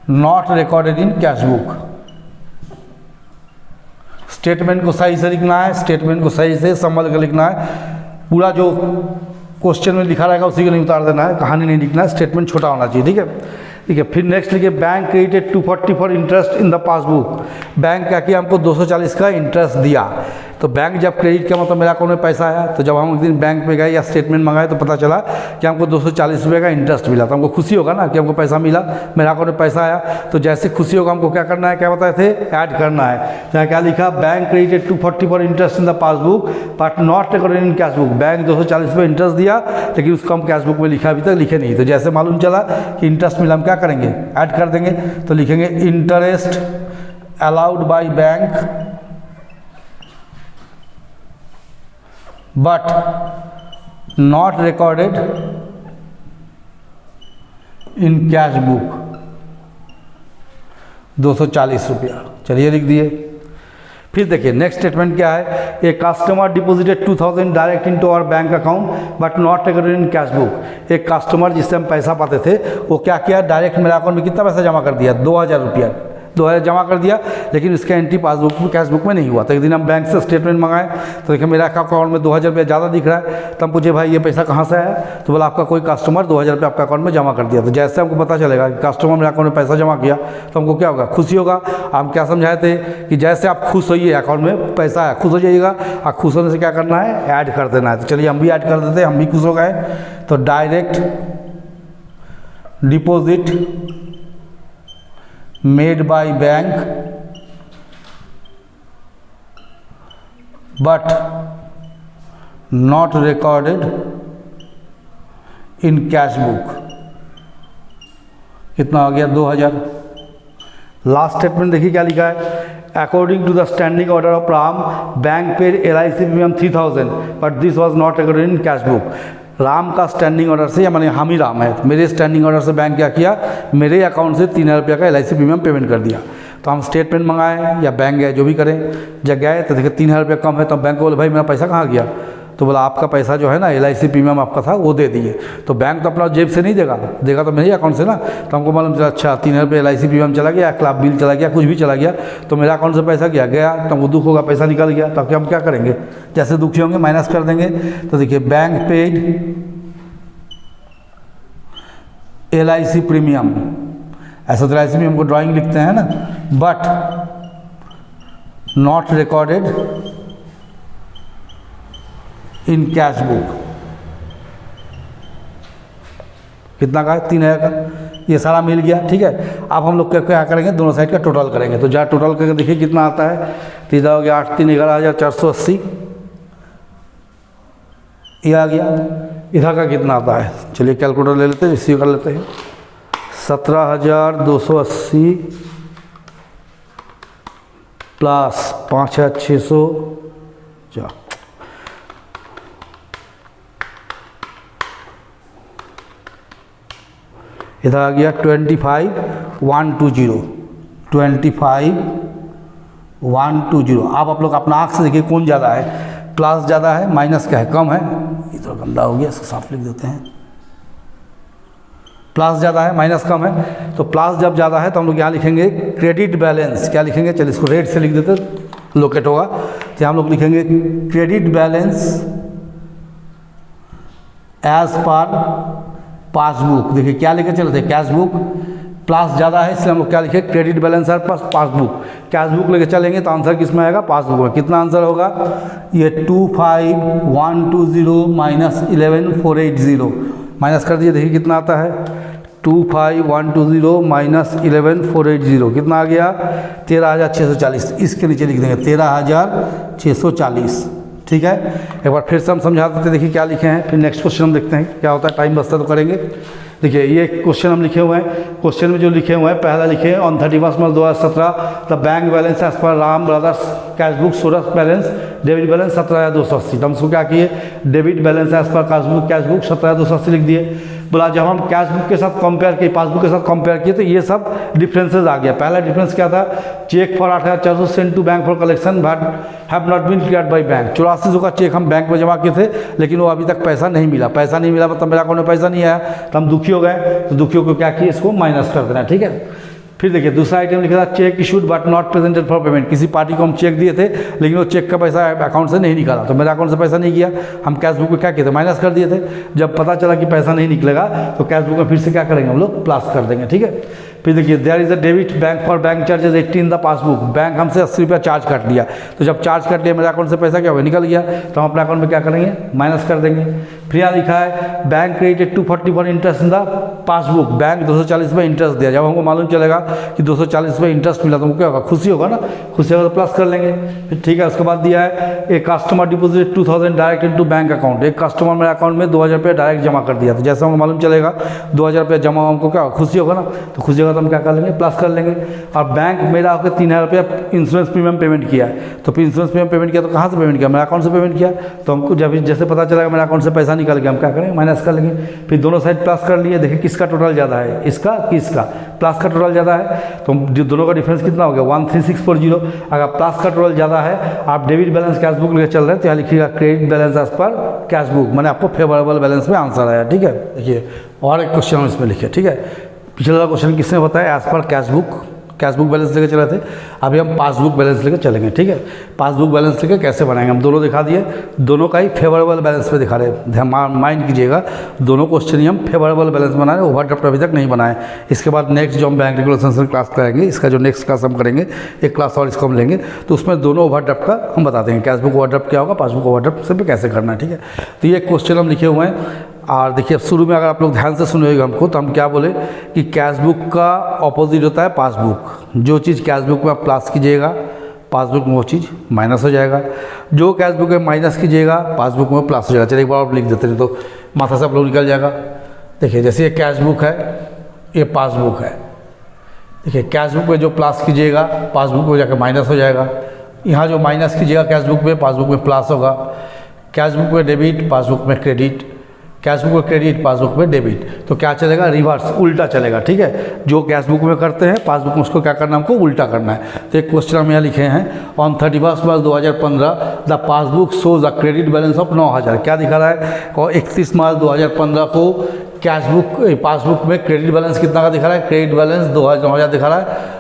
not recorded in cash book. Statement को सही से लिखना है, स्टेटमेंट को सही से संभल कर लिखना है। पूरा जो क्वेश्चन में लिखा रहेगा उसी को नहीं उतार देना है, कहानी नहीं लिखना है, स्टेटमेंट छोटा होना चाहिए, ठीक है। ठीक है, फिर नेक्स्ट लिखिए bank credited 240 for interest in the passbook. Bank क्या किया, हमको 240 का इंटरेस्ट दिया। तो बैंक जब क्रेडिट किया मतलब मेरा अकाउंट में पैसा आया। तो जब हम एक दिन बैंक में गए या स्टेटमेंट मंगाए, तो पता चला कि हमको 240 रुपये का इंटरेस्ट मिला। तो हमको खुशी होगा ना कि हमको पैसा मिला, मेरा अकाउंट में पैसा आया। तो जैसे खुशी होगा हमको क्या करना है, क्या बताए थे, ऐड करना है। तो यहाँ क्या लिखा, bank credited 240 for interest in the passbook but not recorded in cash book. Bank 240 रुपये इंटरेस्ट दिया, लेकिन उसको हम कैश बुक में लिखा, अभी तक लिखे नहीं। तो जैसे मालूम चला कि इंटरेस्ट मिला, हम क्या करेंगे, ऐड कर देंगे। तो लिखेंगे interest allowed by bank but not recorded in cash book 240 रुपया। चलिए लिख दिए। फिर देखिए नेक्स्ट स्टेटमेंट क्या है, a customer deposited 2000 direct into our bank account but not recorded in cash book. एक कस्टमर जिससे हम पैसा पाते थे, वो क्या किया, डायरेक्ट मेरे अकाउंट में कितना पैसा जमा कर दिया, 2000 रुपया, 2000 जमा कर दिया, लेकिन इसका एंट्री पासबुक में, कैश बुक में नहीं हुआ। तो एक दिन हम बैंक से स्टेटमेंट मंगाए, तो देखिए मेरा अकाउंट में 2000 रुपया ज़्यादा दिख रहा है। तो हम पूछे भाई ये पैसा कहाँ से आया, तो बोला आपका कोई कस्टमर 2000 रुपया आपका अकाउंट में जमा कर दिया। तो जैसे हमको पता चलेगा कि कस्टमर मेरे अकाउंट में पैसा जमा किया, तो हमको क्या होगा, खुशी होगा। हम क्या समझाए थे कि जैसे आप खुश होइए, अकाउंट में पैसा आया, खुश हो जाइएगा, और खुश होने से क्या करना है, ऐड कर देना है। तो चलिए हम भी ऐड कर देते हैं, हम भी खुश हो गए। तो direct deposit made by bank but not recorded in cash book। कितना हो गया, 2000। लास्ट स्टेटमेंट देखिए क्या लिखा है, according to the standing order of Ram bank paid LIC premium 3000 but this was not recorded in cash book. Ram का स्टैंडिंग ऑर्डर से, या माने हम ही राम है, मेरे स्टैंडिंग ऑर्डर से बैंक क्या किया, मेरे अकाउंट से 3000 रुपया का LIC प्रीमियम पेमेंट कर दिया। तो हम स्टेटमेंट मंगाए या बैंक गए, जो भी करें, जब गए तो देखिए 3000 रुपया कम है। तो बैंक को बोले भाई मेरा पैसा कहाँ गया, तो बोला आपका पैसा जो है ना LIC प्रीमियम आपका था वो दे दिए। तो बैंक तो अपना जेब से नहीं देगा, देगा तो मेरे अकाउंट से ना। तो हमको मालूम चला अच्छा 3000 रुपये LIC प्रीमियम चला गया, क्लब बिल चला गया, कुछ भी चला गया, तो मेरा अकाउंट से पैसा गया तो हमको दुख होगा, पैसा निकल गया। तो हम क्या करेंगे, जैसे दुखी होंगे माइनस कर देंगे। तो देखिए बैंक पेड LIC प्रीमियम, ऐसा तो LIC प्रीमियम को ड्राइंग लिखते हैं ना, but not recorded in cash book. कितना का है, 3000 का, ये सारा मिल गया, ठीक है। अब हम लोग क्या करेंगे, दोनों साइड का टोटल करेंगे। तो जहाँ टोटल करके देखिए कितना आता है, तो इधर हो गया 8 3 11,480, ये आ गया। इधर का कितना आता है, चलिए कैलकुलेटर ले लेते हैं, इसी कर लेते हैं। 17,280 प्लस 5,600 जा, इधर आ गया 25,120, 25,120। आप लोग अपना आँख से देखिए कौन ज़्यादा है, प्लस ज़्यादा है, माइनस क्या है, कम है। ये थोड़ा गंदा हो गया, इसको साफ लिख देते हैं। प्लस ज़्यादा है माइनस कम है, तो प्लस जब ज़्यादा है तो हम लोग यहाँ लिखेंगे क्रेडिट बैलेंस। क्या लिखेंगे, चलिए इसको रेड से लिख देते, लोकेट होगा। तो हम लोग लिखेंगे credit balance as per passbook. देखिए क्या लेके चले थे, कैश बुक, प्लस ज़्यादा है इसलिए हम लोग क्या लिखे, credit balance as per passbook. Cash book लेके चलेंगे तो आंसर किस में आएगा, पासबुक में। कितना आंसर होगा, ये 25120 माइनस 11480 माइनस कर दिए, देखिए कितना आता है 25120 माइनस 11480 कितना आ गया 13,640। इसके नीचे लिख देंगे 13,640। ठीक है, एक बार फिर से हम समझा देते हैं, देखिए क्या लिखे हैं, फिर नेक्स्ट क्वेश्चन हम देखते हैं क्या होता है, टाइम बचता तो करेंगे। देखिए ये क्वेश्चन हम लिखे हुए हैं, क्वेश्चन में जो लिखे हुए हैं पहला लिखे हैं on 31 March 2017 the bank balance as per Ram brothers cash book सोरस बैलेंस डेबिट बैलेंस 17,280। तो हम उसको क्या किए, debit balance as per cash book 17,280 लिख दिए। बोला जब हम कैश बुक के साथ कंपेयर किए, पासबुक के साथ कंपेयर किए तो ये सब डिफरेंसेस आ गया। पहला डिफरेंस क्या था, cheque for 8,400 send to bank for collection but have not been cleared by bank. 8400 का चेक हम बैंक में जमा किए थे लेकिन वो अभी तक पैसा नहीं मिला। पैसा नहीं मिला मतलब मेरे अकाउंट में पैसा नहीं आया, तो हम दुखी हो गए। तो दुखियों को क्या किए, इसको माइनस कर देना। ठीक है, फिर देखिए दूसरा आइटम लिखा था check issued but not presented for payment. किसी पार्टी को हम चेक दिए थे लेकिन वो चेक का पैसा अकाउंट से नहीं निकाला, तो मेरे अकाउंट से पैसा नहीं गया। हम कैश बुक में क्या किए थे, माइनस कर दिए थे। जब पता चला कि पैसा नहीं निकलेगा तो कैश बुक में फिर से क्या करेंगे, हम लोग प्लस कर देंगे। ठीक है, फिर देखिए there is a debit bank for bank charges 80 in the passbook. Bank हमसे 80 रुपया चार्ज काट लिया, तो जब चार्ज काट लिया मेरे अकाउंट से पैसा क्या हुआ, निकल गया, तो हम अपने अकाउंट में क्या करेंगे, माइनस कर देंगे। फिर यहाँ लिखा है bank credited 240 for interest in the passbook. Bank 240 रुपये इंटरेस्ट दिया। जब हमको मालूम चलेगा कि 240 रुपये इंटरेस्ट मिला तो हमको क्या होगा, खुशी होगा ना, खुशी होगा तो प्लस कर लेंगे। फिर ठीक है, उसके बाद दिया है एक customer deposit 2000 direct into bank account. एक कस्टमर मेरे अकाउंट में 2000 रुपये डायरेक्ट जमा कर दिया, तो जैसे हमको मालूम चलेगा 2000 रुपये जमा, हमको क्या खुशी होगा ना, तो खुशी होगा तो हम क्या कर लेंगे, प्लस कर लेंगे। और बैंक मेरा होकर 3000 रुपया इंश्योरेंस प्रीमियम पेमेंट किया है, तो फिर इंश्योरेंस प्रीमियम पेमेंट किया तो कहाँ से पेमेंट किया, मेरे अकाउंट से पेमेंट किया। तो हमको जब जैसे पता चलेगा मेरे अकाउंट से पैसा निकल गया, हम क्या करेंगे, माइनस कर लेंगे। फिर दोनों साइड प्लस कर लिए, देखिए किसका टोटल ज़्यादा है, इसका किसका, प्लस का टोटल ज़्यादा है, तो दोनों का डिफरेंस कितना हो गया 13640। अगर प्लस का टोटल ज़्यादा है, आप डेबिट बैलेंस कैश बुक लेकर चल रहे हैं तो यहाँ लिखिएगा credit balance as per cash book, मैंने आपको फेवरेबल बैलेंस में आंसर आया। ठीक है, देखिए और एक क्वेश्चन हम इसमें लिखे। ठीक है, पिछला क्वेश्चन किसने बताया, as per cash book balance लेकर चले थे, अभी हम पासबुक बैलेंस लेकर चलेंगे। ठीक है, पासबुक बैलेंस लेकर कैसे बनाएंगे, हम दोनों दिखा दिए, दोनों का ही फेवरेबल बैलेंस पे दिखा रहे हैं। ध्यान माइंड कीजिएगा, दोनों क्वेश्चन ही हम फेवरेबल बैलेंस बना रहे हैं, ओवरड्राफ्ट अभी तक नहीं बनाए। इसके बाद नेक्स्ट जो हम बैंक रेगुलेशन क्लास कराएंगे, इसका जो नेक्स्ट क्लास हम करेंगे, एक क्लास और इसको हम लेंगे, तो उसमें दोनों ओवरड्राफ्ट का हम बता देंगे, कैश बुक ओवरड्राफ्ट क्या होगा, पासबुक ओवरड्राफ्ट से भी कैसे करना है। ठीक है, तो ये क्वेश्चन हम लिखे हुए हैं। और देखिए शुरू में अगर आप लोग ध्यान से सुनिएगा हमको, तो हम क्या बोले कि कैश बुक का ऑपोजिट होता है पासबुक। जो चीज़ कैश बुक में आप प्लस कीजिएगा, पासबुक में वो चीज़ माइनस हो जाएगा। जो कैश बुक में माइनस कीजिएगा, पासबुक में प्लस हो जाएगा। चलिए एक बार आप लिख देते हैं तो माथा से आप लोग निकल जाएगा। देखिए जैसे ये कैश बुक है, ये पासबुक है। देखिए कैश बुक में जो प्लस कीजिएगा, पासबुक में जाकर माइनस हो जाएगा। यहाँ जो माइनस कीजिएगा कैश बुक में, पासबुक में प्लस होगा। कैश बुक में डेबिट, पासबुक में क्रेडिट, कैश बुक में क्रेडिट, पासबुक में डेबिट। तो क्या चलेगा, रिवर्स, उल्टा चलेगा। ठीक है, जो कैश बुक में करते हैं पासबुक में उसको क्या करना है, हमको उल्टा करना है। तो एक क्वेश्चन हम यहाँ लिखे हैं on 31 March 2015 the passbook shows a credit balance of 9000। क्या दिखा रहा है, और 31 मार्च 2015 को कैश बुक पासबुक में क्रेडिट बैलेंस कितना का दिखा रहा है, क्रेडिट बैलेंस 9000 दिखा रहा है।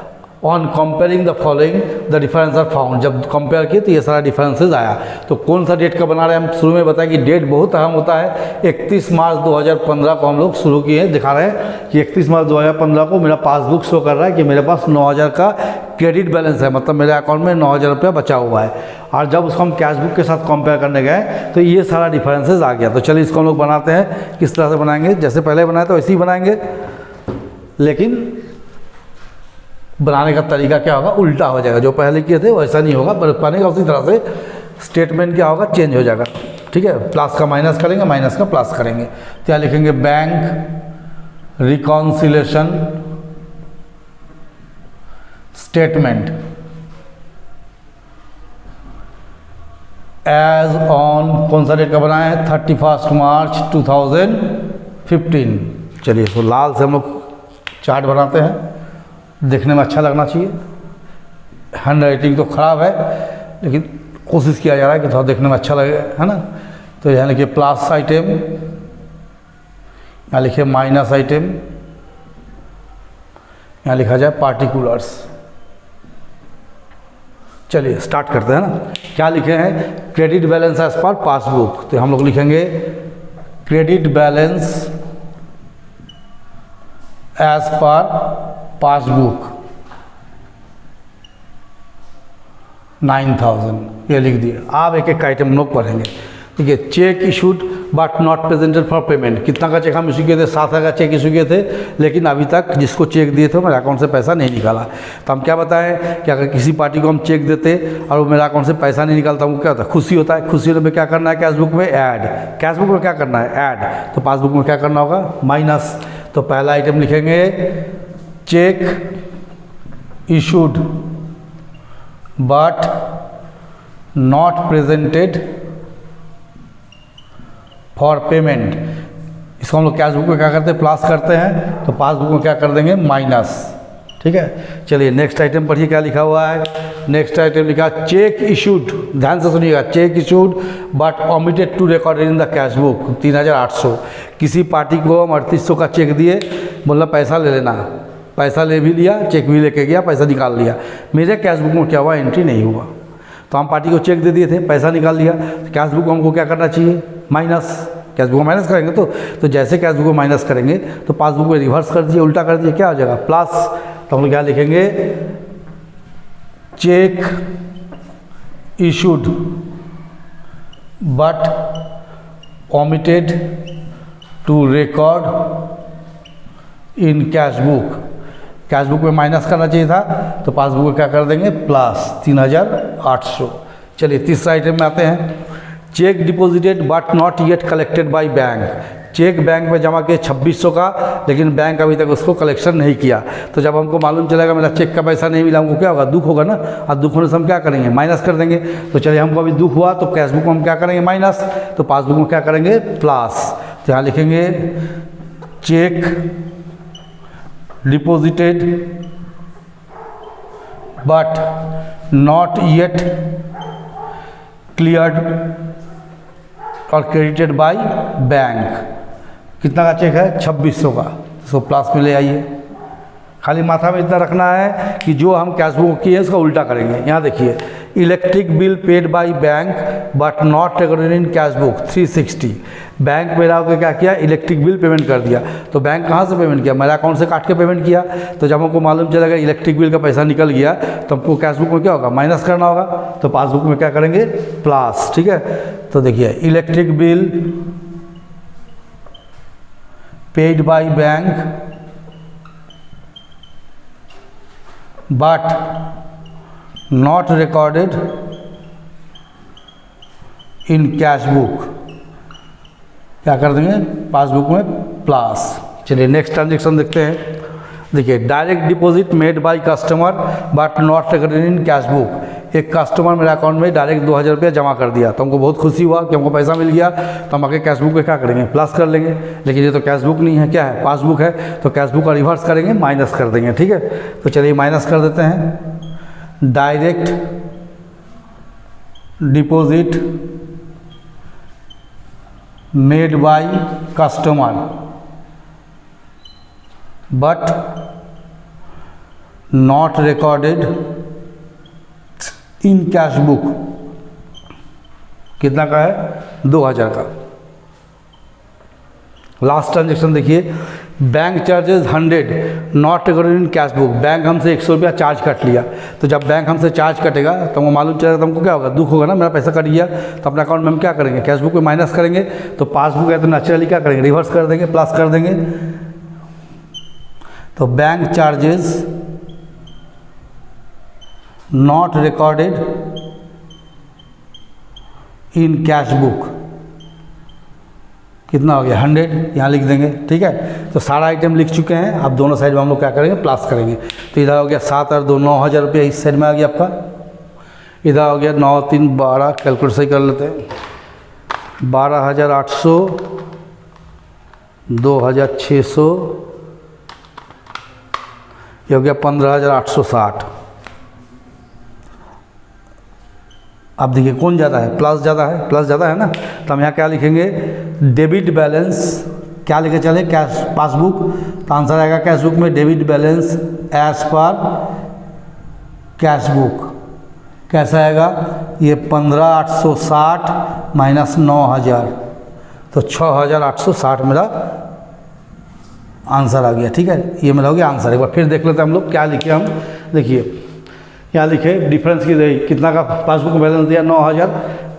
On comparing the following the difference are found. जब कंपेयर किए तो ये सारा डिफरेंसेस आया। तो कौन सा डेट का बना रहे हैं, हम शुरू में बताया कि डेट बहुत अहम होता है। 31 मार्च 2015 को हम लोग शुरू किए, दिखा रहे हैं कि 31 मार्च 2015 को मेरा पासबुक शो कर रहा है कि मेरे पास 9000 का क्रेडिट बैलेंस है, मतलब मेरे अकाउंट में 9000 रुपया बचा हुआ है। और जब उसको हम कैश बुक के साथ कंपेयर करने गए तो ये सारा डिफरेंसेस आ गया। तो चलिए इसको हम लोग बनाते हैं। किस तरह से बनाएंगे, जैसे पहले बनाए तो वैसे ही बनाएंगे, लेकिन बनाने का तरीका क्या होगा, उल्टा हो जाएगा। जो पहले किए थे वैसा नहीं होगा, बनाने का उसी तरह से स्टेटमेंट क्या होगा, चेंज हो जाएगा। ठीक है, प्लस का माइनस करेंगे, माइनस का प्लस करेंगे। तो यहाँ लिखेंगे bank reconciliation statement as on, कौन सा डेट का बनाया है, 31 मार्च 2015। चलिए तो लाल से हम लोग चार्ट बनाते हैं, देखने में अच्छा लगना चाहिए। हैंड राइटिंग तो ख़राब है लेकिन कोशिश किया जा रहा है कि थोड़ा देखने में अच्छा लगे, है ना। तो यहाँ लिखिए प्लस आइटम, यहाँ लिखिए माइनस आइटम, यहाँ लिखा जाए पार्टिकुलर्स। चलिए स्टार्ट करते हैं ना। क्या लिखे हैं? Credit balance as per passbook. तो हम लोग लिखेंगे credit balance as per passbook 9000, ये लिख दिए। आप एक एक आइटम लोग पढ़ेंगे। ठीक है, cheque issued but not presented for payment. कितना का चेक हम इशू किए थे? 7,000 का चेक इशू किए थे, लेकिन अभी तक जिसको चेक दिए थे मेरे अकाउंट से पैसा नहीं निकाला। तो हम क्या बताएं कि अगर किसी पार्टी को हम चेक देते और वो मेरे अकाउंट से पैसा नहीं निकालता, हमको क्या होता है? खुशी होता है। खुशी होने में क्या करना है? कैशबुक में ऐड। कैशबुक में क्या करना है? ऐड। तो पासबुक में क्या करना होगा? माइनस। तो पहला आइटम लिखेंगे cheque issued but not presented for payment. इसको हम लोग कैशबुक में क्या करते हैं? प्लस करते हैं। तो पासबुक में क्या कर देंगे? माइनस। ठीक है, चलिए नेक्स्ट आइटम पढ़िए क्या लिखा हुआ है। नेक्स्ट आइटम लिखा चेक इशूड, ध्यान से सुनिएगा, cheque issued but omitted to record in the cashbook 3800। किसी पार्टी को हम 3800 का चेक दिए, बोला पैसा ले लेना, पैसा ले भी लिया, चेक भी लेके गया, पैसा निकाल लिया, मेरे कैशबुक में क्या हुआ? एंट्री नहीं हुआ। तो हम पार्टी को चेक दे दिए थे, पैसा निकाल लिया, तो कैशबुक को हमको क्या करना चाहिए? माइनस। कैशबुक को माइनस करेंगे तो जैसे कैशबुक को माइनस करेंगे तो पासबुक में रिवर्स कर दिए, उल्टा कर दिए, क्या हो जाएगा? प्लस। तो हम लोग क्या लिखेंगे? Cheque issued but omitted to record in cashbook. Cashbook में माइनस करना चाहिए था, तो पासबुक में क्या कर देंगे? प्लस 3800। चलिए तीसरा आइटम में आते हैं। Check deposited but not yet collected by bank. Cheque bank में जमा किए 2600 का, लेकिन बैंक अभी तक उसको कलेक्शन नहीं किया। तो जब हमको मालूम चलेगा मेरा चेक का पैसा नहीं मिला, हमको क्या होगा? दुख होगा ना। और दुख होने से हम क्या करेंगे? माइनस कर देंगे। तो चलिए हमको अभी दुख हुआ, तो कैशबुक में हम क्या करेंगे? माइनस। तो पासबुक में क्या करेंगे? प्लस। तो यहाँ लिखेंगे check deposited but not yet cleared और क्रेडिटेड बाय बैंक। कितना का चेक है? 2600 का। तो प्लस में ले आइए। खाली माथा में इतना रखना है कि जो हम कैशबुक किए उसका उल्टा करेंगे। यहाँ देखिए, electric bill paid by bank but not recorded in cashbook 360। Bank मेरा होकर क्या किया? इलेक्ट्रिक बिल पेमेंट कर दिया। तो बैंक कहाँ से पेमेंट किया? मेरा अकाउंट से काट के पेमेंट किया। तो जब हमको मालूम चलेगा इलेक्ट्रिक बिल का पैसा निकल गया, तो हमको कैशबुक में क्या होगा? माइनस करना होगा। तो पासबुक में क्या करेंगे? प्लस। ठीक है, तो देखिए electric bill paid by bank but not recorded in cashbook, क्या कर देंगे? पासबुक में प्लस। चलिए नेक्स्ट ट्रांजेक्शन देखते हैं। देखिए direct deposit made by customer but not recorded in cashbook. एक कस्टमर मेरे अकाउंट में डायरेक्ट 2000 रुपया जमा कर दिया, तो हमको बहुत खुशी हुआ कि हमको पैसा मिल गया। तो हम आगे कैशबुक में क्या करेंगे? प्लस कर लेंगे। लेकिन ये तो कैशबुक नहीं है, क्या है? पासबुक है। तो कैशबुक का रिवर्स करेंगे, माइनस कर देंगे। ठीक है, तो चलिए माइनस कर देते हैं। Direct deposit made by customer but not recorded in cashbook. कितना का है? 2000 का। लास्ट ट्रांजेक्शन देखिए, bank charges 100 not recorded in cashbook. Bank हमसे 100 रुपया चार्ज कट लिया। तो जब बैंक हमसे चार्ज कटेगा तो हमको मालूम चलेगा, तो हमको क्या होगा? दुख होगा ना, मेरा पैसा कट गया। तो अपने अकाउंट में हम क्या करेंगे? कैशबुक में माइनस करेंगे। तो पासबुक है तो नेचुरली क्या करेंगे? रिवर्स कर देंगे, प्लस कर देंगे। तो bank charges not recorded in cashbook. कितना हो गया? 100। यहाँ लिख देंगे। ठीक है, तो सारा आइटम लिख चुके हैं। अब दोनों साइड में हम लोग क्या करेंगे? प्लस करेंगे। तो इधर हो गया 7 और 2 9000 रुपया इस साइड में आ गया आपका। इधर हो गया 9 3 12, कैलकुलेट सही कर लेते हैं। 12800, 2600, ये हो गया 15860। अब देखिए कौन ज़्यादा है, प्लस ज़्यादा है, प्लस ज़्यादा है ना, तो हम यहाँ क्या लिखेंगे, डेबिट बैलेंस क्या लेके चले, कैश पासबुक, तो आंसर आएगा कैश बुक में debit balance as per cash book कैसा आएगा, ये 15,860 माइनस 9,000, तो 6,860 मेरा आंसर आ गया। ठीक है, ये मेरा हो गया आंसर। एक बार फिर देख लेते हैं हम लोग क्या लिखे हम, देखिए क्या लिखे, डिफरेंस की कितना का पासबुक में बैलेंस दिया 9,000,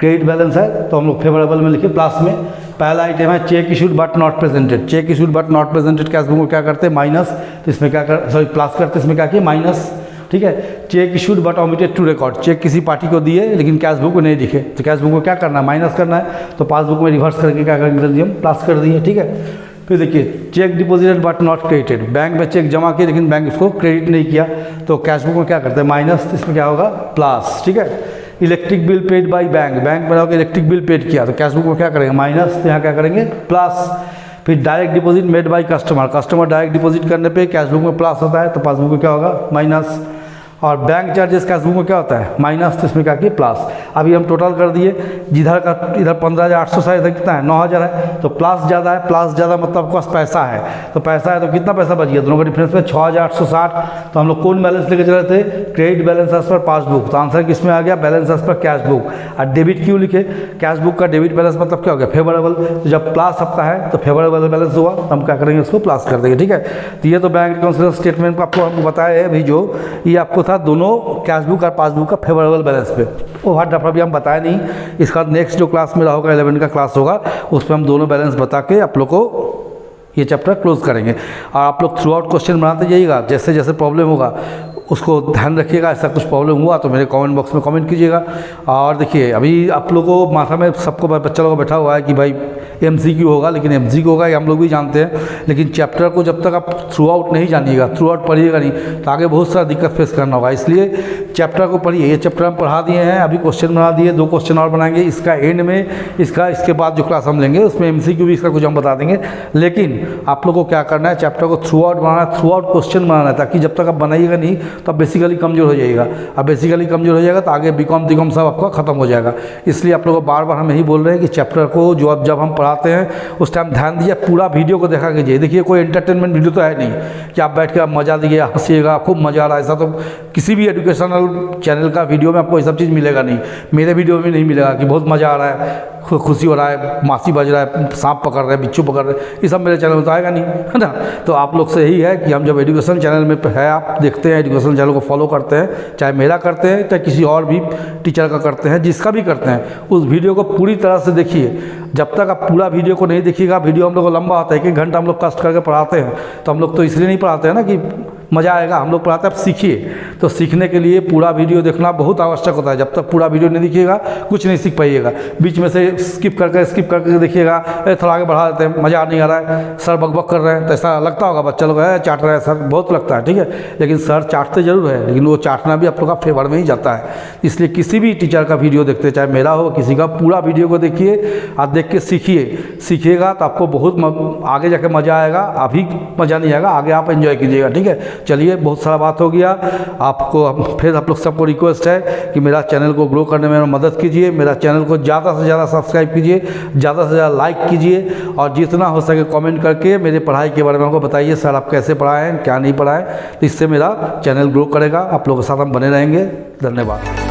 क्रेडिट बैलेंस है तो हम लोग फेवरेबल में लिखे प्लस में। पहला आइटम है cheque issued but not presented, check issued but not presented cash book में क्या करते हैं, माइनस, तो इसमें क्या कर सॉरी प्लस करते, इसमें क्या किया माइनस। ठीक है, cheque issued but omitted to record, cheque किसी पार्टी को दिए लेकिन कैश बुक में नहीं दिखे, तो कैश बुक में क्या करना है, माइनस करना है, तो पासबुक में रिवर्स करके क्या कर दिए हम, प्लस कर दिए। ठीक है, फिर देखिए check deposited but not credited, bank में चेक जमा किया लेकिन बैंक इसको क्रेडिट नहीं किया, तो कैश बुक में क्या करते हैं माइनस, तो इसमें क्या होगा प्लस। ठीक है, electric bill paid by bank, bank में इलेक्ट्रिक बिल पेड किया तो कैश बुक में क्या करेंगे माइनस, तो यहाँ क्या करेंगे प्लस। फिर direct deposit made by customer, customer direct deposit करने पे कैश बुक में प्लस होता है तो पासबुक में क्या होगा माइनस। और बैंक चार्जेस कैश बुक में क्या होता है माइनस, तो इसमें क्या किए प्लस। अभी हम टोटल कर दिए, जिधर का इधर 15,860 इधर कितना है 9,000 है, तो प्लस ज़्यादा है, प्लस ज़्यादा मतलब आपके पास पैसा है, तो पैसा है तो कितना पैसा बच गया, दोनों का डिफरेंस में 6,860। तो हम लोग कौन बैलेंस लेके चले थे, credit balance as per passbook, तो आंसर किस में आ गया balance as per cash book. और डेबिट क्यों लिखे, कैश बुक का डेबिट बैलेंस मतलब क्या हो गया फेवरेबल, तो जब प्लस आता है तो फेवरेबल बैलेंस हुआ तो हम क्या करेंगे उसको प्लस कर देंगे। ठीक है, तो ये तो बैंक रिकॉन्सिलिएशन स्टेटमेंट को आपको हमको बताया है अभी, जो ये आपको था दोनों कैश बुक और पासबुक का फेवरेबल बैलेंस पे, वो हर दफ़ा भी हम बताए नहीं। इसका नेक्स्ट जो क्लास मेरा होगा 11 का क्लास होगा उसमें हम दोनों बैलेंस बता के आप लोग को ये चैप्टर क्लोज करेंगे। और आप लोग थ्रू आउट क्वेश्चन बनाते जाइएगा, जैसे जैसे प्रॉब्लम होगा उसको ध्यान रखिएगा, ऐसा कुछ प्रॉब्लम हुआ तो मेरे कमेंट बॉक्स में कमेंट कीजिएगा। और देखिए अभी आप लोगों को माथा में सबको बच्चा लोगों को बैठा हुआ है कि भाई MCQ होगा, लेकिन MCQ होगा ये हम लोग भी जानते हैं, लेकिन चैप्टर को जब तक आप थ्रू आउट नहीं जानिएगा, थ्रू आउट पढ़िएगा नहीं तो आगे बहुत सारा दिक्कत फेस करना होगा। इसलिए चैप्टर को पढ़िए, ये चैप्टर हम पढ़ा दिए हैं, अभी क्वेश्चन बना दिए, 2 क्वेश्चन और बनाएंगे इसका एंड में, इसके बाद जो क्लास हम लेंगे उसमें MCQ भी इसका कुछ हम बता देंगे। लेकिन आप लोग को क्या करना है, चैप्टर को थ्रू आउट बनाना है, थ्रू आउट क्वेश्चन बनाना है, ताकि जब तक आप बनाइएगा नहीं तो आप बेसिकली कमजोर हो जाएगा। अब बेसिकली कमजोर हो जाएगा तो आगे BCom DCom सब आपका खत्म हो जाएगा। इसलिए आप लोगों को बार बार हम यही बोल रहे हैं कि चैप्टर को जो अब जब हम पढ़ाते हैं उस टाइम ध्यान दीजिए, पूरा वीडियो को देखा कीजिए। देखिए कोई एंटरटेनमेंट वीडियो तो है नहीं कि आप बैठ के आप मजा दिए हंसीएगा खूब मजा आ रहा है, ऐसा तो किसी भी एजुकेशनल चैनल का वीडियो में आपको ये सब चीज़ मिलेगा नहीं। मेरे वीडियो में नहीं मिलेगा कि बहुत मज़ा आ रहा है, खुशी हो रहा है, मासी बज रहा है, सांप पकड़ रहे हैं, बिच्छू पकड़ रहे हैं, ये सब मेरे चैनल में तो आएगा नहीं, है ना। तो आप लोग से यही है कि हम जब एजुकेशन चैनल में है, आप देखते हैं एजुकेशन चैनल को फॉलो करते हैं, चाहे मेरा करते हैं चाहे किसी और भी टीचर का करते हैं, जिसका भी करते हैं, उस वीडियो को पूरी तरह से देखिए। जब तक आप पूरा वीडियो को नहीं देखिएगा, वीडियो हम लोग को लंबा होता है, 1-1 घंटा हम लोग कष्ट करके पढ़ाते हैं, तो हम लोग तो इसलिए नहीं पढ़ाते हैं ना कि मज़ा आएगा, हम लोग पढ़ाते हैं आप सीखिए। तो सीखने के लिए पूरा वीडियो देखना बहुत आवश्यक होता है। जब तक पूरा वीडियो नहीं देखिएगा कुछ नहीं सीख पाइएगा। बीच में से स्किप करके देखिएगा, थोड़ा आगे बढ़ा देते हैं, मज़ा नहीं आ रहा है, सर बकबक कर रहे हैं, तो ऐसा लगता होगा बच्चा लोग है चाट रहे हैं, सर बहुत लगता है, ठीक है। लेकिन सर चाटते जरूर है, लेकिन वो चाटना भी आप लोग का फेवर में ही जाता है। इसलिए किसी भी टीचर का वीडियो देखते, चाहे मेरा हो किसी का, पूरा वीडियो को देखिए और देख के सीखिएगा तो आपको बहुत आगे जाके मज़ा आएगा। अभी मज़ा नहीं आएगा, आगे आप एंजॉय कीजिएगा, ठीक है। चलिए बहुत सारा बात हो गया। आपको फिर आप लोग सबको रिक्वेस्ट है कि मेरा चैनल को ग्रो करने में मदद कीजिए, मेरा चैनल को ज़्यादा से ज़्यादा सब्सक्राइब कीजिए, ज़्यादा से ज़्यादा लाइक कीजिए और जितना हो सके कमेंट करके मेरे पढ़ाई के बारे में हमको बताइए, सर आप कैसे पढ़ाएं क्या नहीं पढ़ाएं, तो इससे मेरा चैनल ग्रो करेगा। आप लोगों के साथ हम बने रहेंगे। धन्यवाद।